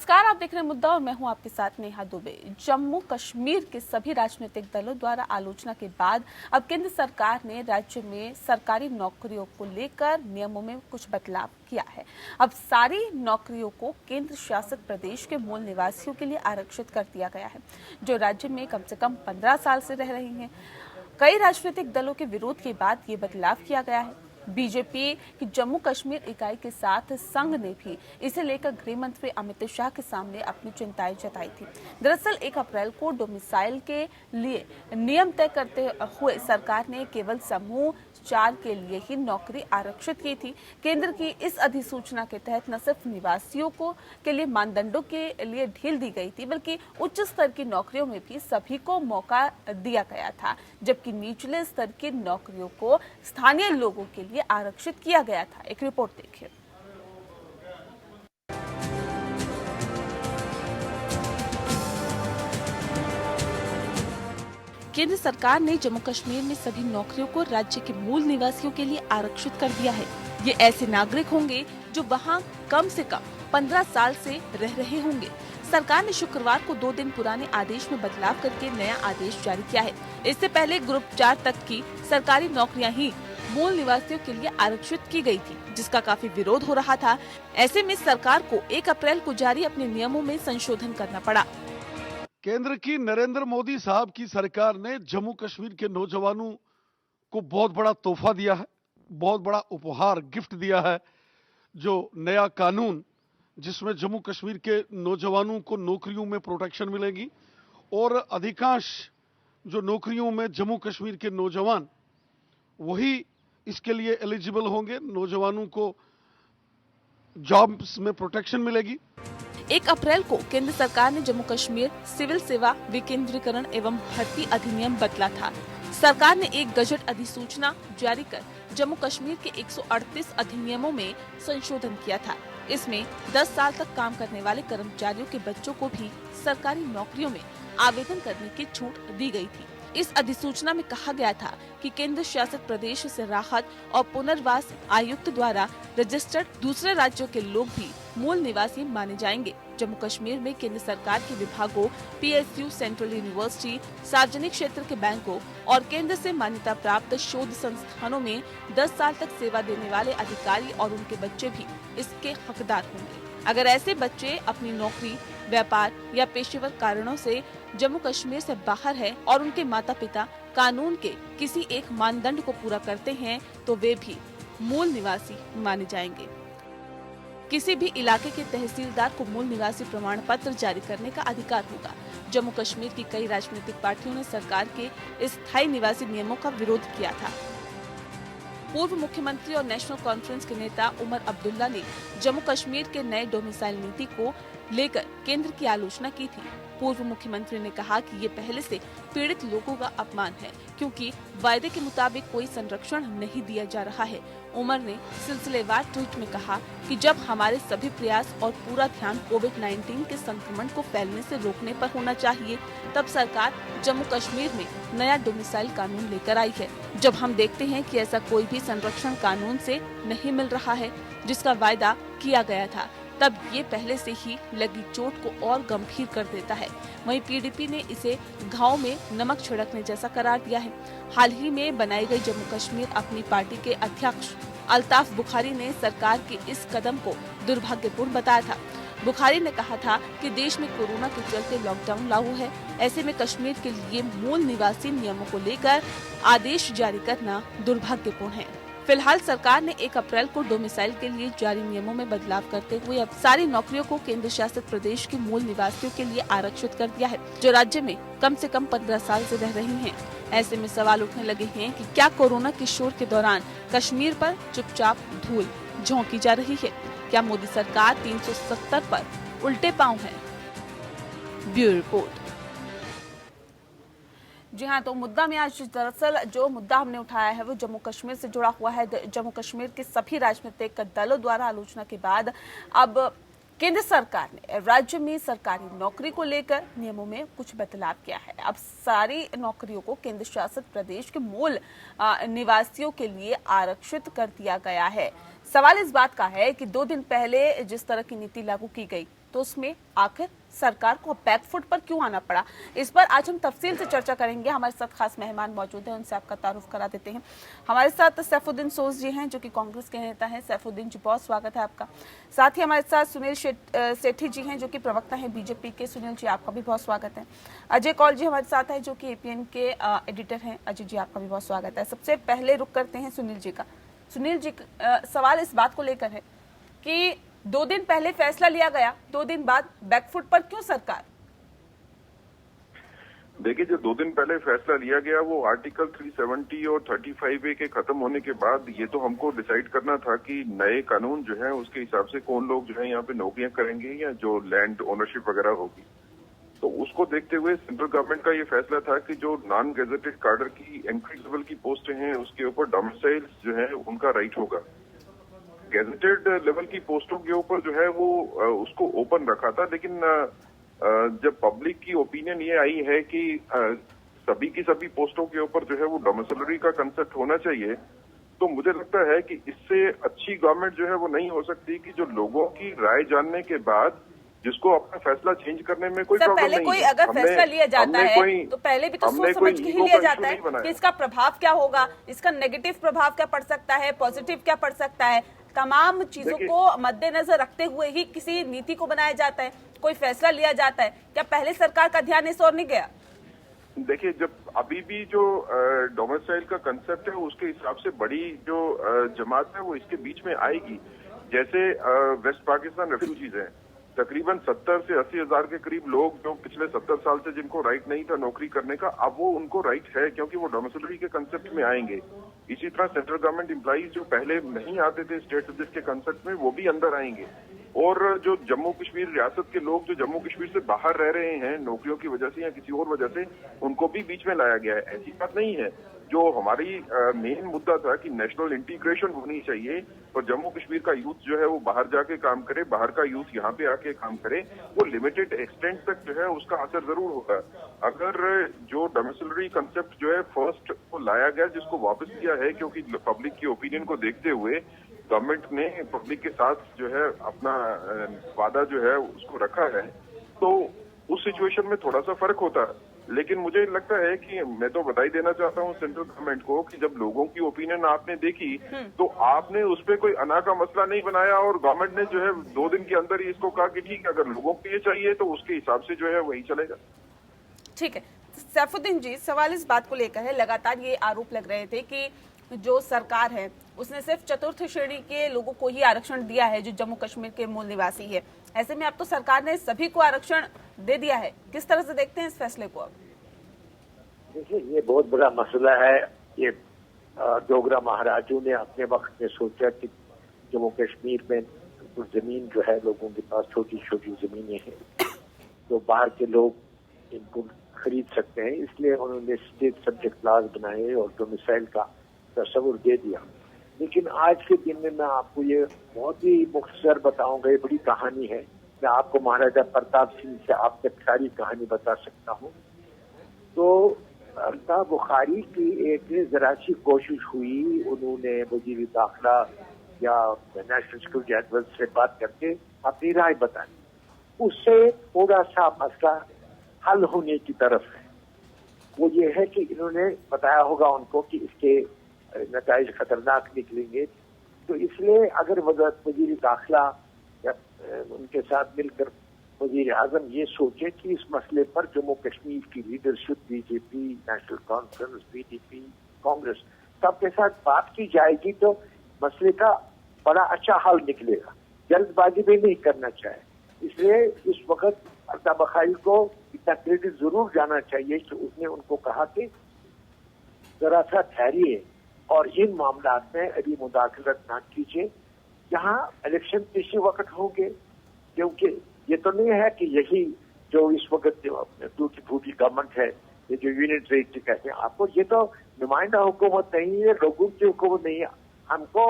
नमस्कार, आप देख रहे हैं मुद्दा और मैं हूं आपके साथ नेहा दुबे। जम्मू कश्मीर के सभी राजनीतिक दलों द्वारा आलोचना के बाद अब केंद्र सरकार ने राज्य में सरकारी नौकरियों को लेकर नियमों में कुछ बदलाव किया है। अब सारी नौकरियों को केंद्र शासित प्रदेश के मूल निवासियों के लिए आरक्षित कर दिया गया है, जो राज्य में कम से कम 15 साल से रह रही हैं। कई राजनीतिक दलों के विरोध के बाद ये बदलाव किया गया है। बीजेपी की जम्मू कश्मीर इकाई के साथ संघ ने भी इसे लेकर गृह मंत्री अमित शाह के सामने अपनी चिंताएं जताई थी। दरअसल 1 अप्रैल को डोमिसाइल के लिए नियम तय करते हुए सरकार ने केवल समूह 4 के लिए ही नौकरी आरक्षित की थी। केंद्र की इस अधिसूचना के तहत न सिर्फ निवासियों के लिए मानदंडों के लिए ढील दी गई थी, बल्कि उच्च स्तर की नौकरियों में भी सभी को मौका दिया गया था, जबकि निचले स्तर की नौकरियों को स्थानीय लोगों के लिए आरक्षित किया गया था। एक रिपोर्ट देखिए। केंद्र सरकार ने जम्मू कश्मीर में सभी नौकरियों को राज्य के मूल निवासियों के लिए आरक्षित कर दिया है। ये ऐसे नागरिक होंगे जो वहां कम से कम 15 साल से रह रहे होंगे। सरकार ने शुक्रवार को 2 दिन पुराने आदेश में बदलाव करके नया आदेश जारी किया है। इससे पहले ग्रुप 4 तक की सरकारी नौकरियां ही मूल निवासियों के लिए आरक्षित की गई थी, जिसका काफी विरोध हो रहा था। ऐसे में सरकार को 1 अप्रैल को जारी अपने नियमों में संशोधन करना पड़ा। केंद्र की नरेंद्र मोदी साहब की सरकार ने जम्मू कश्मीर के नौजवानों को बहुत बड़ा तोहफा दिया है, बहुत बड़ा उपहार गिफ्ट दिया है। जो नया कानून जिसमें जम्मू कश्मीर के नौजवानों को नौकरियों में प्रोटेक्शन मिलेगी और अधिकांश जो नौकरियों में जम्मू कश्मीर के नौजवान वही इसके लिए एलिजिबल होंगे। नौजवानों को जॉब्स में प्रोटेक्शन मिलेगी। 1 अप्रैल को केंद्र सरकार ने जम्मू कश्मीर सिविल सेवा विकेंद्रीकरण एवं भर्ती अधिनियम बदला था। सरकार ने एक गजट अधिसूचना जारी कर जम्मू कश्मीर के 138 अधिनियमों में संशोधन किया था। इसमें 10 साल तक काम करने वाले कर्मचारियों के बच्चों को भी सरकारी नौकरियों में आवेदन करने की छूट दी गई थी। इस अधिसूचना में कहा गया था कि केंद्र शासित प्रदेश से राहत और पुनर्वास आयुक्त द्वारा रजिस्टर्ड दूसरे राज्यों के लोग भी मूल निवासी माने जाएंगे। जम्मू कश्मीर में केंद्र सरकार के विभागों, पीएसयू, सेंट्रल यूनिवर्सिटी, सार्वजनिक क्षेत्र के बैंकों और केंद्र से मान्यता प्राप्त शोध संस्थानों में 10 साल तक सेवा देने वाले अधिकारी और उनके बच्चे भी इसके हकदार होंगे। अगर ऐसे बच्चे अपनी नौकरी, व्यापार या पेशेवर कारणों से जम्मू कश्मीर से बाहर है और उनके माता पिता कानून के किसी एक मानदंड को पूरा करते हैं, तो वे भी मूल निवासी माने जाएंगे। किसी भी इलाके के तहसीलदार को मूल निवासी प्रमाण पत्र जारी करने का अधिकार होगा। जम्मू कश्मीर की कई राजनीतिक पार्टियों ने सरकार के स्थायी निवासी नियमों का विरोध किया था। पूर्व मुख्यमंत्री और नेशनल कॉन्फ्रेंस के नेता उमर अब्दुल्ला ने जम्मू कश्मीर के नए डोमिसाइल नीति को लेकर केंद्र की आलोचना की थी। पूर्व मुख्यमंत्री ने कहा कि ये पहले से पीड़ित लोगों का अपमान है, क्योंकि वायदे के मुताबिक कोई संरक्षण नहीं दिया जा रहा है। उमर ने सिलसिलेवार ट्वीट में कहा कि जब हमारे सभी प्रयास और पूरा ध्यान कोविड-19 के संक्रमण को फैलने से रोकने पर होना चाहिए, तब सरकार जम्मू कश्मीर में नया डोमिसाइल कानून लेकर आई है। जब हम देखते हैं कि ऐसा कोई भी संरक्षण कानून से नहीं मिल रहा है जिसका वायदा किया गया था, तब ये पहले से ही लगी चोट को और गंभीर कर देता है। वहीं पीडीपी ने इसे घाव में नमक छिड़कने जैसा करार दिया है। हाल ही में बनाई गई जम्मू कश्मीर अपनी पार्टी के अध्यक्ष अल्ताफ बुखारी ने सरकार के इस कदम को दुर्भाग्यपूर्ण बताया था। बुखारी ने कहा था कि देश में कोरोना के चलते लॉकडाउन लागू है। ऐसे में कश्मीर के लिए मूल निवासी नियमों को लेकर आदेश जारी करना दुर्भाग्यपूर्ण है। फिलहाल सरकार ने 1 अप्रैल को डोमिसाइल के लिए जारी नियमों में बदलाव करते हुए अब सारी नौकरियों को केंद्र शासित प्रदेश के मूल निवासियों के लिए आरक्षित कर दिया है, जो राज्य में कम से कम 15 साल से रह रही हैं। ऐसे में सवाल उठने लगे हैं कि क्या कोरोना के शोर के दौरान कश्मीर पर चुपचाप धूल झोंकी जा रही है? क्या मोदी सरकार 370 पर उल्टे पांव है? Bureau report. जी हाँ, तो मुद्दा में आज दरअसल जो मुद्दा हमने उठाया है वो जम्मू कश्मीर से जुड़ा हुआ है। जम्मू कश्मीर के सभी राजनीतिक दलों द्वारा आलोचना के बाद अब केंद्र सरकार ने राज्य में सरकारी नौकरी को लेकर नियमों में कुछ बदलाव किया है। अब सारी नौकरियों को केंद्र शासित प्रदेश के मूल निवासियों के लिए आरक्षित कर दिया गया है। सवाल इस बात का है कि 2 दिन पहले जिस तरह की नीति लागू की गई तो उसमें आखिर सरकार को बैकफुट पर क्यों आना पड़ा? इस पर आज हम तफसील से चर्चा करेंगे। हमारे साथ खास मेहमान मौजूद हैं, उनसे आपका तारुफ करा देते हैं। हमारे साथ सैफुद्दीन सोज जी हैं, जो कि कांग्रेस के नेता हैं। सैफुद्दीन जी, बहुत स्वागत है आपका। साथ ही हमारे साथ सुनील सेठी जी हैं, जो कि प्रवक्ता हैं बीजेपी के। सुनील जी, आपका भी बहुत स्वागत है। अजय कौल जी हमारे साथ है, जो कि एपीएन के एडिटर हैं। अजय जी, आपका भी बहुत स्वागत है। सबसे पहले रुक करते हैं सुनील जी का। सुनील जी, सवाल इस बात को लेकर है कि 2 दिन पहले फैसला लिया गया, 2 दिन बाद बैकफुट पर क्यों सरकार? देखिए, जो 2 दिन पहले फैसला लिया गया वो आर्टिकल 370 और 35A के खत्म होने के बाद ये तो हमको डिसाइड करना था कि नए कानून जो है उसके हिसाब से कौन लोग जो है यहाँ पे नौकरियां करेंगे या जो लैंड ओनरशिप वगैरह होगी। तो उसको देखते हुए सेंट्रल गवर्नमेंट का ये फैसला था कि जो नॉन गेजेटेड कार्डर की एंट्री लेवल की पोस्टें हैं उसके ऊपर डोमिसाइल जो है उनका राइट होगा। गेजेटेड लेवल की पोस्टों के ऊपर जो है वो उसको ओपन रखा था, लेकिन जब पब्लिक की ओपिनियन ये आई है कि सभी की सभी पोस्टों के ऊपर जो है वो डोमिसिलरी का कंसेप्ट होना चाहिए, तो मुझे लगता है कि इससे अच्छी गवर्नमेंट जो है वो नहीं हो सकती कि जो लोगों की राय जानने के बाद जिसको अपना फैसला चेंज करने में कोई प्रॉब्लम नहीं है। कोई अगर फैसला लिया जाता है तो पहले भी तो सोच समझ के ही लिया जाता है कि इसका प्रभाव क्या होगा, इसका नेगेटिव प्रभाव क्या पड़ सकता है, पॉजिटिव क्या पड़ सकता है। तमाम चीजों को मद्देनजर रखते हुए ही किसी नीति को बनाया जाता है, कोई फैसला लिया जाता है। क्या पहले सरकार का ध्यान इस ओर नहीं गया? देखिए, जब अभी भी जो डोमिसाइल का कंसेप्ट है उसके हिसाब से बड़ी जो जमात है वो इसके बीच में आएगी। जैसे वेस्ट पाकिस्तान रेफ्यूजीज हैं, तकरीबन 70 से 80 हजार के करीब लोग जो पिछले 70 साल से जिनको राइट नहीं था नौकरी करने का, अब वो उनको राइट है क्योंकि वो डोमिसिलरी के कंसेप्ट में आएंगे। इसी तरह सेंट्रल गवर्नमेंट एम्प्लॉइज जो पहले नहीं आते थे स्टेट सब्जेक्ट के कंसेप्ट में, वो भी अंदर आएंगे। और जो जम्मू कश्मीर रियासत के लोग जो जम्मू कश्मीर से बाहर रह रहे हैं नौकरियों की वजह से या किसी और वजह से, उनको भी बीच में लाया गया है। ऐसी बात नहीं है। जो हमारी मेन मुद्दा था कि नेशनल इंटीग्रेशन होनी चाहिए और जम्मू कश्मीर का यूथ जो है वो बाहर जाके काम करे, बाहर का यूथ यहाँ पे आके काम करे, वो लिमिटेड एक्सटेंट तक जो है उसका असर जरूर होगा। अगर जो डोमिसिलरी कंसेप्ट जो है फर्स्ट को लाया गया, जिसको वापस किया है क्योंकि पब्लिक की ओपिनियन को देखते हुए गवर्नमेंट ने पब्लिक के साथ जो है अपना वादा जो है उसको रखा है, तो उस सिचुएशन में थोड़ा सा फर्क होता है। लेकिन मुझे लगता है कि मैं तो बधाई देना चाहता हूं सेंट्रल गवर्नमेंट को कि जब लोगों की ओपिनियन आपने देखी तो आपने उस पर कोई अना का मसला नहीं बनाया और गवर्नमेंट ने जो है 2 दिन के अंदर ही इसको कहा कि ठीक है, अगर लोगों को ये चाहिए तो उसके हिसाब से जो है वही चलेगा। ठीक है सैफुद्दीन जी, सवाल इस बात को लेकर है, लगातार ये आरोप लग रहे थे कि जो सरकार है उसने सिर्फ चतुर्थ श्रेणी के लोगों को ही आरक्षण दिया है जो जम्मू कश्मीर के मूल निवासी है। ऐसे में अब तो सरकार ने सभी को आरक्षण दे दिया है, किस तरह से देखते हैं इस फैसले को? अब देखिए, ये बहुत बड़ा मसला है। ये डोगरा महाराजों ने अपने वक्त में सोचा कि जम्मू कश्मीर में तो जमीन जो है लोगों के पास छोटी छोटी जमीनें हैं तो बाहर के लोग इनको खरीद सकते हैं, इसलिए उन्होंने स्टेट सब्जेक्ट लॉज बनाए और डोमिसाइल का तस्वुर दे दिया। लेकिन आज के दिन में मैं आपको ये बहुत ही मुख्तसर बताऊंगा, ये बड़ी कहानी है। मैं आपको महाराजा प्रताप सिंह से आप तक सारी कहानी बता सकता हूँ। तो अल्ताफ बुखारी की एक जरा सी कोशिश हुई, उन्होंने वजीर दाखिला या नेशनल सिक्योरिटी एडवाइजर से बात करके अपनी राय बताई, उससे थोड़ा सा मसला हल होने की तरफ है। वो ये है कि इन्होंने बताया होगा उनको कि इसके नताइज खतरनाक निकलेंगे, तो इसलिए अगर वजीर दाखिला या उनके साथ मिलकर वजीर आजम ये सोचे कि इस मसले पर जम्मू कश्मीर की leadership, BJP, national conference, PDP, Congress सबके साथ बात की जाएगी तो मसले का बड़ा अच्छा हल निकलेगा। जल्दबाजी भी नहीं करना चाहिए। इसलिए इस वक्त अल्ताफ बुखारी को इतना क्रेडिट जरूर जाना चाहिए कि उसने उनको कहा कि जरा सा ठहरिए और इन मामला में अभी मुदाखलत ना कीजिए। यहाँ इलेक्शन किसी वक्त होंगे, क्योंकि ये तो नहीं है कि यही जो इस वक्त टूटी फूटी गवर्नमेंट है, ये जो यूनिट रेट कहते हैं आपको, ये तो नुमाइंदा हुकूमत नहीं है, लोगों की हुकूमत नहीं है। हमको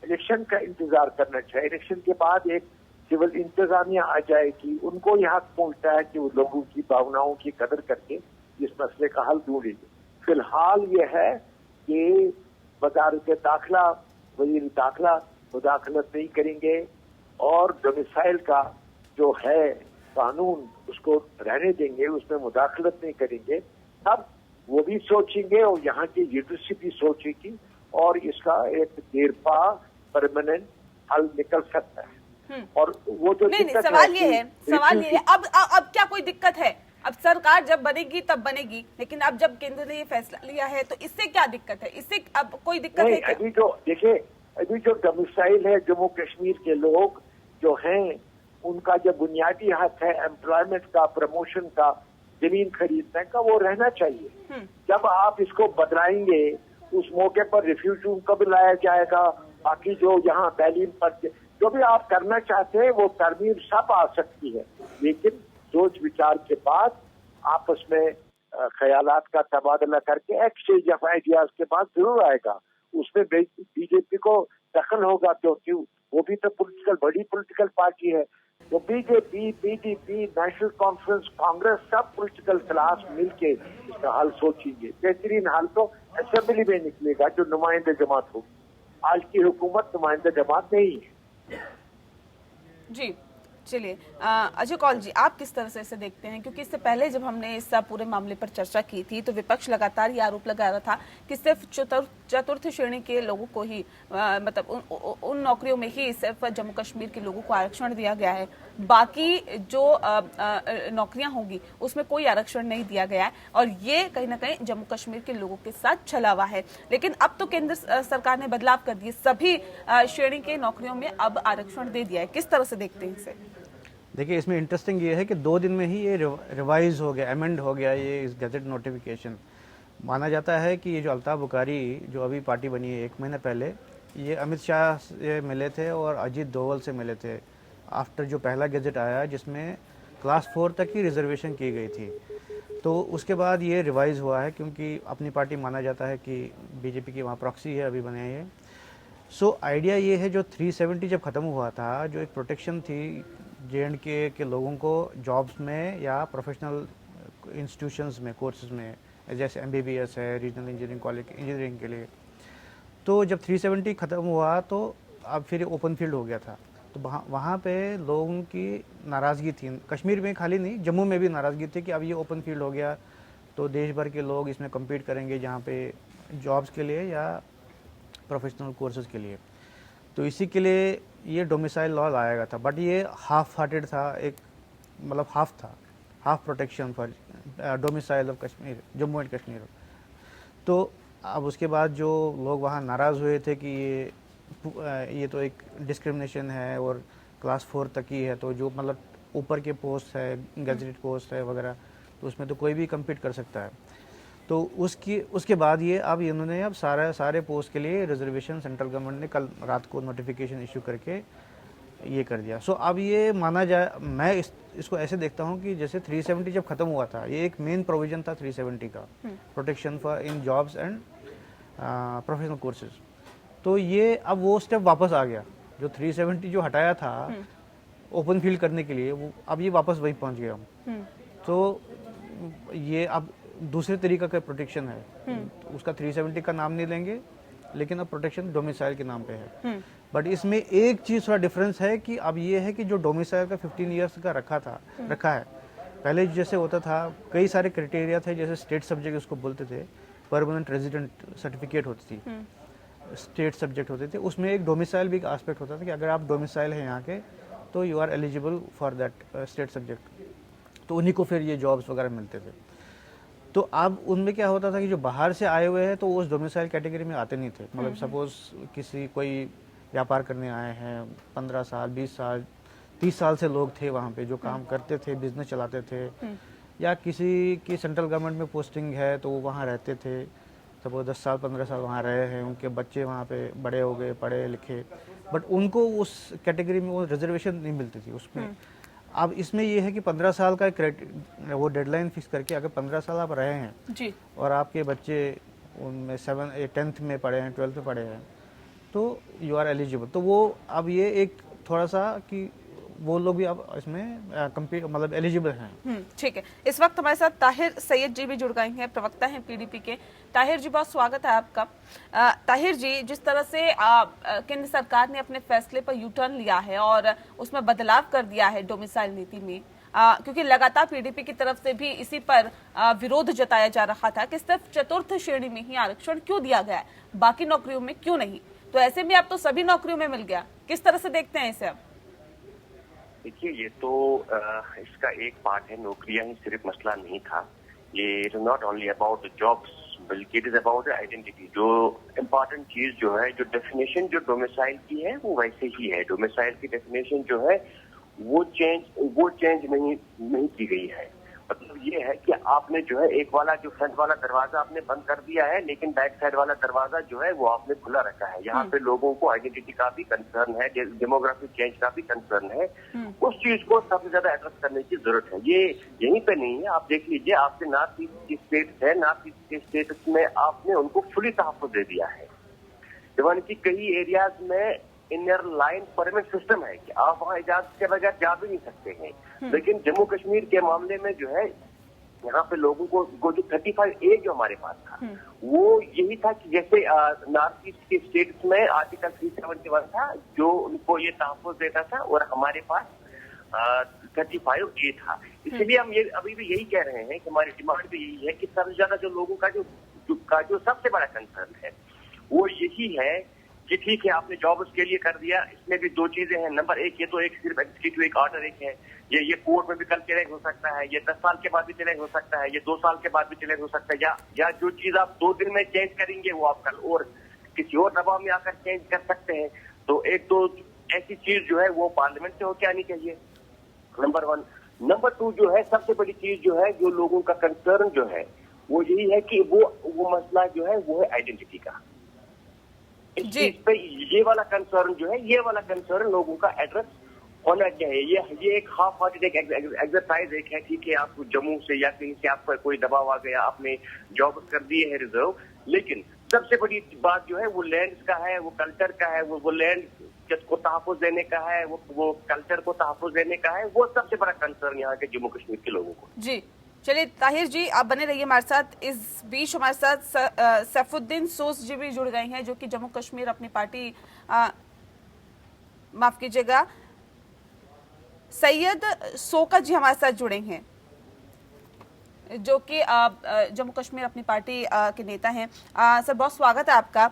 इलेक्शन का इंतजार करना चाहिए। इलेक्शन के बाद एक सिविल इंतजामिया आ जाएगी, उनको यहाँ पहुंचता है कि वो लोगों की भावनाओं की कदर करके इस मसले का हल ढूंढेंगे। फिलहाल ये है कि वज़ारत दाखिला, वज़ीर दाखिला मुदाखलत नहीं करेंगे और डोमिसाइल का जो है कानून उसको रहने देंगे, उसमें मुदाखलत नहीं करेंगे, तब वो भी सोचेंगे और यहाँ की लीडरशिप भी सोचेगी और इसका एक देरपा परमानेंट हल निकल सकता है। और वो जो नहीं, सवाल ये है अब क्या कोई दिक्कत है? अब सरकार जब बनेगी तब बनेगी, लेकिन अब जब केंद्र ने ये फैसला लिया है तो इससे क्या दिक्कत है? इससे अब कोई दिक्कत है क्या? अभी जो देखिए, अभी जो डोमिसाइल है जम्मू कश्मीर के लोग जो हैं, उनका जो बुनियादी हक है एम्प्लॉयमेंट का, प्रमोशन का, जमीन खरीदने का, वो रहना चाहिए। जब आप इसको बदलाएंगे उस मौके पर रिफ्यूजी कब लाया जाएगा, बाकी जो यहाँ तालीम पर जो भी आप करना चाहते हैं वो तरमीम सब आ सकती है, लेकिन सोच विचार के बाद आपस में ख्यालात का तबादला करके एक्सचेंज ऑफ आइडियाज के बाद जरूर आएगा। उसमें बीजेपी को दखल होगा, क्योंकि वो भी तो बड़ी पॉलिटिकल पार्टी है। तो BJP, PDP, national conference, Congress, सब पॉलिटिकल क्लास मिलके इसका हल सोचेंगे। बेहतरीन हल तो असेंबली में निकलेगा जो नुमाइंदे जमात होगी। आज की हुकूमत नुमाइंदे जमात नहीं है। जी चलिए, अजय कौल जी, आप किस तरह से इसे देखते हैं? क्योंकि इससे पहले जब हमने इस पूरे मामले पर चर्चा की थी तो विपक्ष लगातार ये आरोप लगा रहा था कि सिर्फ चतुर्थ श्रेणी के लोगों को ही मतलब उन नौकरियों में ही सिर्फ जम्मू कश्मीर के लोगों को आरक्षण दिया गया है, बाकी जो नौकरियां होंगी उसमें कोई आरक्षण नहीं दिया गया है, और ये कहीं ना कहीं जम्मू कश्मीर के लोगों के साथ छला हुआ है। लेकिन अब तो केंद्र सरकार ने बदलाव कर दिए, सभी श्रेणी के नौकरियों में अब आरक्षण दे दिया है। किस तरह से देखते हैं इसे? देखिए, इसमें इंटरेस्टिंग ये है कि 2 दिन में ही ये रिवाइज हो गया, अमेंड हो गया ये इस गजट नोटिफिकेशन। माना जाता है कि ये जो अल्ताफ बुखारी जो अभी पार्टी बनी है 1 महीने पहले, ये अमित शाह से मिले थे और अजीत डोवल से मिले थे आफ्टर जो पहला गजट आया जिसमें क्लास 4 तक की रिजर्वेशन की गई थी। तो उसके बाद ये रिवाइज हुआ है, क्योंकि अपनी पार्टी माना जाता है कि बीजेपी की वहाँ प्रॉक्सी है अभी बने है। सो आइडिया ये है, जो 370 जब ख़त्म हुआ था, जो एक प्रोटेक्शन थी JNK के लोगों को जॉब्स में या प्रोफेशनल इंस्टीट्यूशंस में, कोर्सेज में, जैसे MBBS है, रीजनल इंजीनियरिंग कॉलेज इंजीनियरिंग के लिए, तो जब 370 ख़त्म हुआ तो अब फिर ओपन फील्ड हो गया था। तो वहाँ पे लोगों की नाराज़गी थी, कश्मीर में खाली नहीं, जम्मू में भी नाराज़गी थी कि अब ये ओपन फील्ड हो गया तो देश भर के लोग इसमें कम्पीट करेंगे, जहाँ पे जॉब्स के लिए या प्रोफेशनल कोर्सेज के लिए। तो इसी के लिए ये डोमिसाइल लॉ लाया था, बट ये हाफ हार्टेड था, एक मतलब हाफ था, half protection for domicile of Kashmir, Jammu and Kashmir. तो अब उसके बाद जो लोग वहाँ नाराज़ हुए थे कि ये तो एक डिस्क्रिमिनेशन है और क्लास 4 तक ही है, तो जो मतलब ऊपर के पोस्ट है, गैजेटेड पोस्ट है वगैरह, तो उसमें तो कोई भी कम्पीट कर सकता है। तो उसके बाद ये अब इन्होंने अब सारे पोस्ट के लिए रिजर्वेशन सेंट्रल गवर्नमेंट ने कल रात को नोटिफिकेशन इशू करके ये कर दिया। सो अब ये माना जाए, मैं इसको ऐसे देखता हूँ कि जैसे 370 जब खत्म हुआ था, ये एक मेन प्रोविजन था 370 का, protection for in jobs and professional courses. तो ये अब वो स्टेप वापस आ गया, जो 370 जो हटाया था ओपन फील्ड करने के लिए, वो अब ये वापस वहीं पहुँच गया हम। तो ये अब दूसरे तरीका का प्रोटेक्शन है, तो उसका 370 का नाम नहीं लेंगे, लेकिन अब प्रोटेक्शन डोमिसाइल के नाम पे है। बट इसमें एक चीज थोड़ा डिफरेंस है कि अब ये है कि जो डोमिसाइल का 15 इयर्स का रखा है, पहले जैसे होता था कई सारे क्राइटेरिया थे, जैसे स्टेट सब्जेक्ट उसको बोलते थे, परमानेंट रेजिडेंट सर्टिफिकेट होती थी, स्टेट सब्जेक्ट होते थे, उसमें एक डोमिसाइल भी एक एस्पेक्ट होता था कि अगर आप डोमिसाइल है यहाँ के तो you are eligible for that state subject, तो उन्हीं को फिर ये जॉब्स वगैरह मिलते थे। तो अब उनमें क्या होता था कि जो बाहर से आए हुए हैं तो उस डोमिसाइल कैटेगरी में आते नहीं थे। मतलब सपोज कोई व्यापार करने आए हैं, 15 साल 20 साल 30 साल से लोग थे वहाँ पे जो काम करते थे, बिजनेस चलाते थे, या किसी की सेंट्रल गवर्नमेंट में पोस्टिंग है तो वो वहाँ रहते थे, सपोज 10 साल 15 साल वहाँ रहे हैं, उनके बच्चे वहाँ पे बड़े हो गए, पढ़े लिखे, बट उनको उस कैटेगरी में वो रिजर्वेशन नहीं मिलती थी उसमें। अब इसमें ये है कि 15 साल का वो डेडलाइन फिक्स करके, अगर 15 साल आप रहे हैं जी, और आपके बच्चे उनमें 10th में पढ़े हैं, 12th में पढ़े हैं, तो यू आर एलिजिबल। तो वो अब ये एक थोड़ा सा कि वो लोग भी अब इसमें एलिजिबल हैं। ठीक है। इस वक्त हमारे साथ ताहिर सैयद जी भी जुड़ गए हैं, प्रवक्ता हैं PDP के। ताहिर जी, बहुत स्वागत है आपका। ताहिर जी, जिस तरह से केंद्र सरकार ने अपने फैसले पर यू टर्न लिया है और उसमें बदलाव कर दिया है डोमिसाइल नीति में, क्योंकि लगातार पीडीपी की तरफ से भी इसी पर विरोध जताया जा रहा था कि सिर्फ चतुर्थ श्रेणी में ही आरक्षण क्यों दिया गया है, बाकी नौकरियों में क्यों नहीं। तो ऐसे में अब तो सभी नौकरियों में मिल गया, किस तरह से देखते हैं इसे अब? देखिए, ये तो इसका एक पार्ट है। नौकरियां ही सिर्फ मसला नहीं था। ये it is not only about the jobs, बल्कि इट इज अबाउट आइडेंटिटी। जो इम्पोर्टेंट चीज जो है, जो डेफिनेशन जो डोमिसाइल की है वो वैसे ही है। डोमिसाइल की डेफिनेशन जो है वो चेंज नहीं की गई है। मतलब ये है कि आपने जो है एक वाला जो फ्रंट वाला दरवाजा आपने बंद कर दिया है, लेकिन बैक साइड वाला दरवाजा जो है वो आपने खुला रखा है। यहाँ पे लोगों को आइडेंटिटी का भी कंसर्न है, डेमोग्राफिक चेंज का भी कंसर्न है। उस चीज को सबसे ज्यादा एड्रेस करने की जरूरत है। ये यहीं पे नहीं है, आप देख लीजिए, आपके नॉर्थ ईस्ट के स्टेट्स है, नॉर्थ ईस्ट के स्टेट्स में आपने उनको फुली तहफ़्फ़ुज़ दे दिया है। यानी कि कई एरियाज में इनर लाइन परमिट सिस्टम है कि आप वहां इजाजत के बगैर जा भी नहीं सकते हैं। लेकिन जम्मू कश्मीर के मामले में जो है, यहाँ पे लोगों को जो 35A जो हमारे पास था वो यही था कि जैसे नॉर्थ ईस्ट के स्टेट्स में आर्टिकल 371 था जो उनको ये तहफ़्फ़ुज़ देता था, और हमारे पास 35A था। इसलिए हम ये अभी भी यही कह रहे हैं कि हमारी डिमांड भी यही है कि सबसे ज्यादा जो लोगों का जो सबसे बड़ा कंसर्न है वो यही है कि ठीक है, आपने जॉब उसके लिए कर दिया। इसमें भी दो चीजें हैं। नंबर एक, ये तो एक सिर्फ एग्जीक्यूटिव एक ऑर्डर एक है, ये कोर्ट में भी कल चैलेंज हो सकता है, ये 10 साल के बाद भी चैलेंज हो सकता है, ये 2 साल के बाद भी चैलेंज हो सकता है, या जो चीज आप 2 दिन में चेंज करेंगे वो आप कल और किसी और दबाव में आकर चेंज कर सकते हैं। तो एक तो ऐसी चीज जो है वो पार्लियामेंट से होकर आनी चाहिए, नंबर 1। नंबर 2 जो है, सबसे बड़ी चीज जो है, जो लोगों का कंसर्न जो है वो यही है कि वो मसला जो है वो है आइडेंटिटी का। इस चीज पे ये वाला कंसर्न लोगों का एड्रेस होना चाहिए। ये एक हाफ हार्टेड एक्सरसाइज एक है। ठीक है, आप जम्मू से या कहीं से आप पर कोई दबाव आ गया, आपने जॉब कर दिए है रिजर्व, लेकिन सबसे बड़ी बात जो है वो लैंड का है, वो कल्चर का है, वो लैंड को तहफ़्फ़ुज़ देने का है, वो कल्चर को तहफ़्फ़ुज़ देने का है। वो सबसे बड़ा कंसर्न यहाँ के जम्मू कश्मीर के लोगों को। जी, चलिए ताहिर जी, आप बने रहिए हमारे साथ। इस बीच हमारे साथ सैफुद्दीन सोस जी भी जुड़ गए हैं, जो कि जम्मू कश्मीर अपनी पार्टी माफ कीजिएगा, सैयद सोका जी हमारे साथ जुड़े हैं, जो कि जम्मू कश्मीर अपनी पार्टी के नेता हैं। सर, बहुत स्वागत है आपका।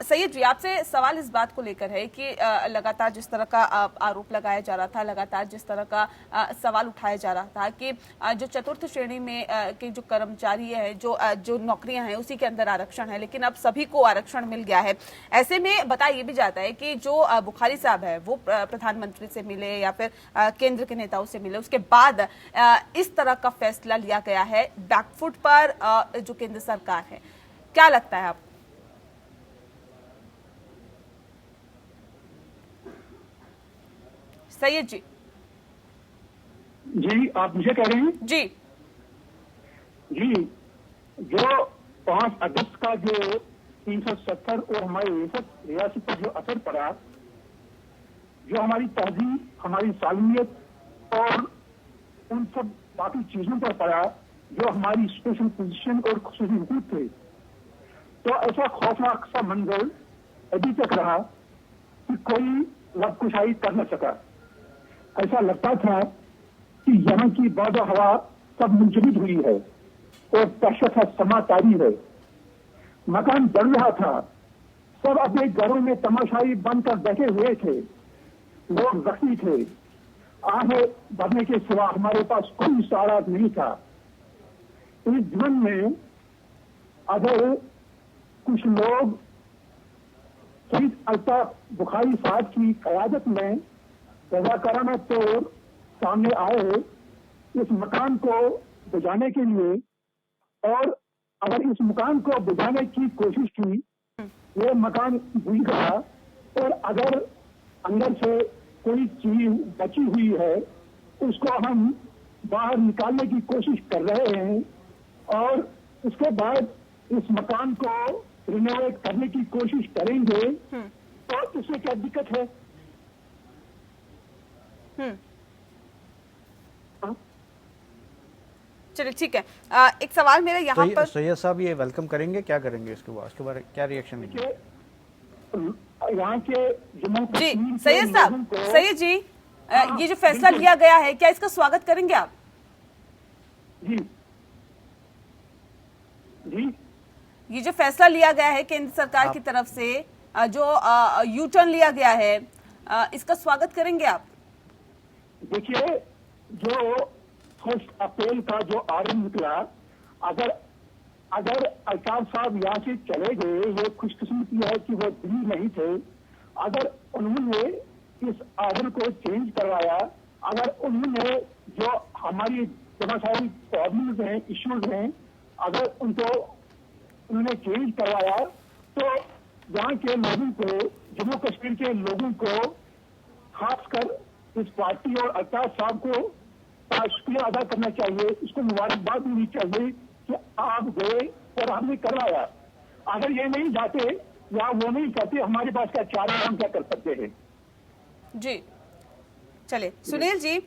सैयद जी, आपसे सवाल इस बात को लेकर है कि लगातार जिस तरह का आरोप लगाया जा रहा था, लगातार जिस तरह का सवाल उठाया जा रहा था कि जो चतुर्थ श्रेणी में के जो कर्मचारी है, जो नौकरियां हैं उसी के अंदर आरक्षण है, लेकिन अब सभी को आरक्षण मिल गया है। ऐसे में बताया भी जाता है कि जो बुखारी साहब है वो प्रधानमंत्री से मिले या फिर केंद्र के नेताओं से मिले, उसके बाद इस तरह का फैसला लिया गया है बैकफुट पर जो केंद्र सरकार है। क्या लगता है आपको? सैयद जी। जी, आप मुझे कह रहे हैं? जी जी, जो 5 अगस्त का जो 370 और हमारी रियासत पर जो असर पड़ा, जो हमारी तहजीब, हमारी सालमियत और उन सब बाकी चीजों पर पड़ा, जो हमारी स्पेशल पोजीशन और खुसूसी हुकूक थे, तो ऐसा खौफनाक सा मंजर अभी तक रहा कि कोई लबकुशाई कर न सका। ऐसा लगता था कि यहाँ की बादो हवा सब मुंजमद हुई है और दहशत है समा तारी है। मकान जल रहा था, सब अपने घरों में तमाशाई बनकर बैठे हुए थे, लोग जख्मी थे, आहें भरने के सिवा हमारे पास कोई सहारा नहीं था। इस जीवन में अगर कुछ लोग शहीद अल्ताफ बुखारी साहब की क़यादत में रज़ाकाराना तौर सामने आए इस मकान को बुझाने के लिए, और अगर इस मकान को बुझाने की कोशिश की, ये मकान बुझ गया, और अगर अंदर से कोई चीज बची हुई है उसको हम बाहर निकालने की कोशिश कर रहे हैं, और उसके बाद इस मकान को रिनोवेट करने की कोशिश करेंगे, तो इसमें क्या दिक्कत है? चलिए ठीक है। एक सवाल मेरा यहाँ पर, सैयद साहब ये वेलकम करेंगे, क्या करेंगे इसके बाद, उसके बारे क्या रिएक्शन है? यहाँ के जम्मू जी कश्मीर सैयद के साहब, लोगों को- सैयद जी, ये जो फैसला लिया गया है, क्या इसका स्वागत करेंगे आप? जी जी ये जो फैसला लिया गया है केंद्र सरकार की तरफ से, जो यू टर्न लिया गया है, इसका स्वागत करेंगे आप? देखिए, जो 1 अप्रैल का जो आरएम निकला, अगर अल्ताफ साहब यहाँ से चले गए, ये खुशकिस्मती है कि वो दिल्ली नहीं थे। अगर उन्होंने इस आर्डर को चेंज करवाया, अगर उन्होंने जो हमारी बहुत सारी प्रॉब्लम्स हैं, इश्यूज हैं, अगर उन्होंने चेंज करवाया, तो यहाँ के लोगों को, जम्मू कश्मीर के लोगों को, खासकर इस पार्टी और अल्ताफ साहब को शुक्रिया अदा करना चाहिए, इसको मुबारकबाद देनी चाहिए कि आप गए और हमने करवाया। अगर ये नहीं जाते या वो नहीं करते, हमारे पास क्या चारा, हम क्या कर सकते हैं? जी चलिए सुनील जी,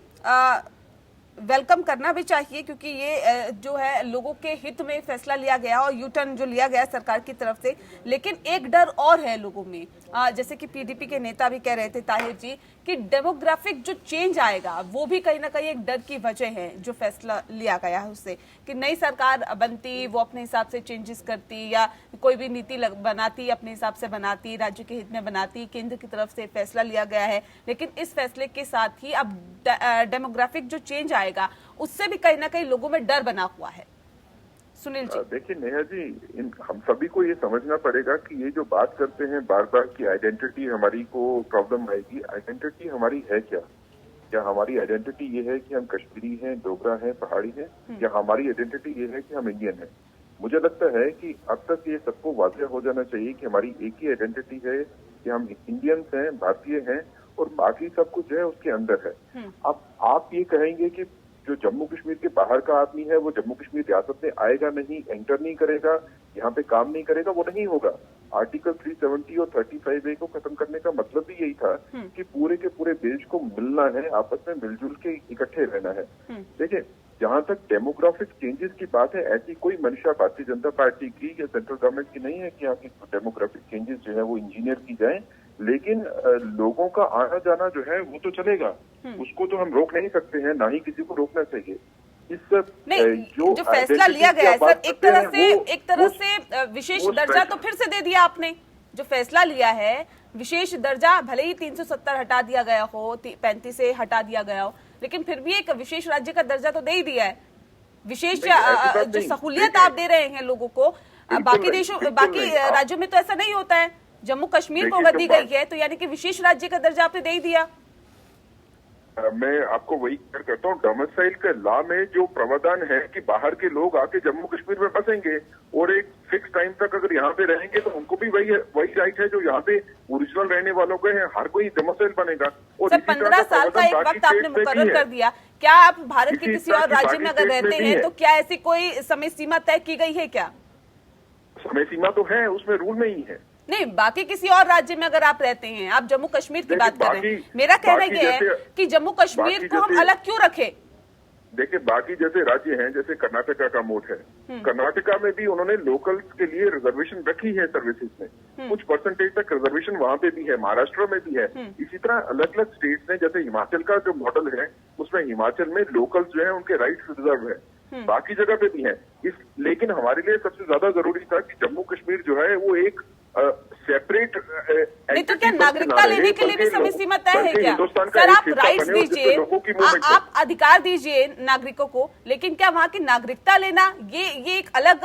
वेलकम करना भी चाहिए, क्योंकि ये जो है लोगों के हित में फैसला लिया गया और यू टर्न जो लिया गया सरकार की तरफ से। लेकिन एक डर और है लोगों में, जैसे कि पीडीपी के नेता भी कह रहे थे ताहिर जी, कि डेमोग्राफिक जो चेंज आएगा वो भी कहीं ना कहीं एक डर की वजह है, जो फैसला लिया गया है उससे, कि नई सरकार बनती, वो अपने हिसाब से चेंजेस करती या कोई भी नीति बनाती, अपने हिसाब से बनाती, राज्य के हित में बनाती। केंद्र की तरफ से फैसला लिया गया है, लेकिन इस फैसले के साथ ही अब डेमोग्राफिक जो चेंज आएगा उससे भी कहीं ना कहीं लोगों में डर बना हुआ है। सुनील जी, देखिए नेहा जी, हम सभी को ये समझना पड़ेगा कि ये जो बात करते हैं बार बार की आइडेंटिटी हमारी को प्रॉब्लम आएगी, आइडेंटिटी हमारी है क्या? क्या हमारी आइडेंटिटी ये है कि हम कश्मीरी हैं, डोगरा हैं, पहाड़ी हैं, या हमारी आइडेंटिटी ये है कि हम इंडियन हैं? मुझे लगता है कि अब तक ये सबको वाज़ेह हो जाना चाहिए कि हमारी एक ही आइडेंटिटी है कि हम इंडियंस हैं, भारतीय हैं, और बाकी सब कुछ जो है उसके अंदर है। अब आप ये कहेंगे कि जो जम्मू कश्मीर के बाहर का आदमी है वो जम्मू कश्मीर रियासत में आएगा नहीं, एंटर नहीं करेगा, यहाँ पे काम नहीं करेगा, वो नहीं होगा। आर्टिकल 370 और 35A को खत्म करने का मतलब भी यही था कि पूरे के पूरे देश को मिलना है, आपस में मिलजुल के इकट्ठे रहना है। देखिए, जहां तक डेमोग्राफिक चेंजेस की बात है, ऐसी कोई मंशा भारतीय जनता पार्टी की या सेंट्रल गवर्नमेंट की नहीं है कि यहाँ की डेमोग्राफिक चेंजेस जो है वो इंजीनियर की जाए, लेकिन लोगों का आना जाना जो है वो तो चलेगा, उसको तो हम रोक नहीं सकते हैं, ना ही किसी को रोकना चाहिए। इस नहीं, जो फैसला लिया गया है सर, एक तरह से विशेष दर्जा तो फिर से दे दिया आपने। जो फैसला लिया है विशेष दर्जा, भले ही 370 हटा दिया गया हो, 35 से हटा दिया गया हो, लेकिन फिर भी एक विशेष राज्य का दर्जा तो दे ही दिया है। विशेष जो सहूलियत आप दे रहे हैं लोगों को, बाकी देशों, बाकी राज्यों में तो ऐसा नहीं होता है। जम्मू कश्मीर को अगर दी गई है तो यानी कि विशेष राज्य का दर्जा आपने दे ही दिया। मैं आपको वही क्लियर करता हूँ, डोमिसाइल के लॉ में जो प्रावधान है कि बाहर के लोग आके जम्मू कश्मीर में बसेंगे और एक फिक्स टाइम तक अगर यहाँ पे रहेंगे तो उनको भी वही राइट है जो यहाँ पे ओरिजिनल रहने वालों के हैं, हर कोई डोमिसाइल बनेगा। और 15 साल का एक वक्त आपने मुकर्रर कर दिया। क्या आप भारत के किसी और राज्य में अगर रहते हैं तो क्या ऐसी कोई समय सीमा तय की गई है? क्या समय सीमा तो है, उसमें रूल नहीं है। नहीं, बाकी किसी और राज्य में अगर आप रहते हैं, आप जम्मू कश्मीर की बात कर रहे हैं, मेरा कहना ये है कि जम्मू कश्मीर को हम अलग क्यों रखें? देखिए, बाकी जैसे राज्य हैं, जैसे कर्नाटका का मोड है, कर्नाटका में भी उन्होंने लोकल्स के लिए रिजर्वेशन रखी है सर्विसेज में, कुछ परसेंटेज तक रिजर्वेशन वहां पे भी है, महाराष्ट्र में भी है। इसी तरह अलग अलग स्टेट्स में, जैसे हिमाचल का जो मॉडल है उसमें हिमाचल में लोकल्स जो है उनके राइट्स रिजर्व है, बाकी जगह पे भी है। लेकिन हमारे लिए सबसे ज्यादा जरूरी था कि जम्मू कश्मीर जो है वो एक सेपरेट नहीं तो क्या नागरिकता लेने के लिए भी समय सीमा तय है क्या? सर आप राइट्स दीजिए, आप अधिकार दीजिए नागरिकों को, लेकिन क्या वहाँ की नागरिकता लेना ये एक अलग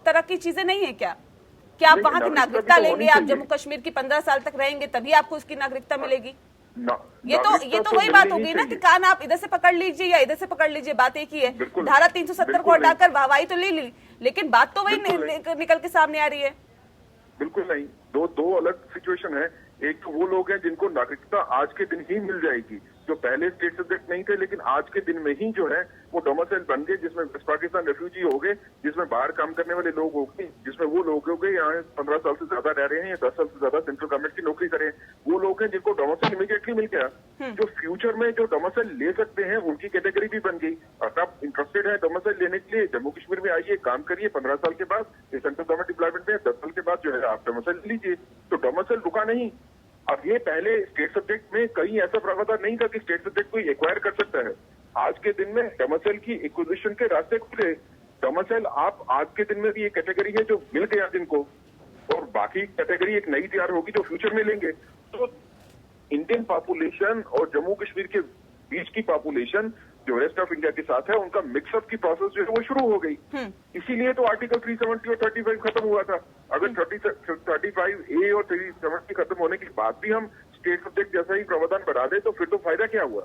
तरह की चीजें नहीं है क्या? क्या आप वहाँ की नागरिकता लेंगे, आप जम्मू कश्मीर की 15 साल तक रहेंगे तभी आपको उसकी नागरिकता मिलेगी? ये तो वही बात होगी ना कि कान आप इधर से पकड़ लीजिए या इधर से पकड़ लीजिए, बात एक ही है। धारा 370 को हटाकर वाहवाही तो ले ली, लेकिन बात तो वही निकल के सामने आ रही है। बिल्कुल नहीं, दो अलग सिचुएशन है। एक तो वो लोग हैं जिनको नागरिकता आज के दिन ही मिल जाएगी, जो पहले स्टेट सब्जेक्ट नहीं थे, लेकिन आज के दिन में ही जो है वो डोमिसाइल बन गए, जिसमें वेस्ट पाकिस्तान रेफ्यूजी हो गए, जिसमें बाहर काम करने वाले लोग हो गए, जिसमें वो लोग हो गए यहाँ 15 साल से ज्यादा रह रहे हैं या 10 साल से ज्यादा सेंट्रल गवर्नमेंट की नौकरी करें, वो लोग हैं जिनको डोमिसाइल इमीडिएटली मिल गया। जो फ्यूचर में जो डोमिसाइल ले सकते हैं उनकी कैटेगरी भी बन गई। अगर आप इंटरेस्टेड है डोमिसाइल लेने के लिए, जम्मू कश्मीर में आइए, काम करिए, 15 साल के बाद सेंट्रल गवर्नमेंट डिप्लॉयमेंट में 10 साल के बाद जो है आप डोमिसाइल लीजिए। तो डोमिसाइल रुका नहीं। अब ये पहले स्टेट सब्जेक्ट में कहीं ऐसा प्रावधान नहीं था कि स्टेट सब्जेक्ट कोई एक्वायर कर सकता है। आज के दिन में डोमिसाइल की एक्विजिशन के रास्ते खुले। डोमिसाइल आप आज के दिन में भी एक कैटेगरी है जो मिल गया जिनको, और बाकी कैटेगरी एक नई तैयार होगी जो फ्यूचर में लेंगे। तो इंडियन पॉपुलेशन और जम्मू कश्मीर के बीच की पॉपुलेशन जो रेस्ट ऑफ इंडिया के साथ है, उनका मिक्सअप की प्रोसेस जो है वो शुरू हो गई। इसीलिए तो आर्टिकल 370 और 35 खत्म हुआ था। अगर 35A और 370 खत्म होने के बाद भी हम स्टेट सब्जेक्ट जैसा ही प्रावधान बढ़ा दे तो फिर तो फायदा क्या हुआ।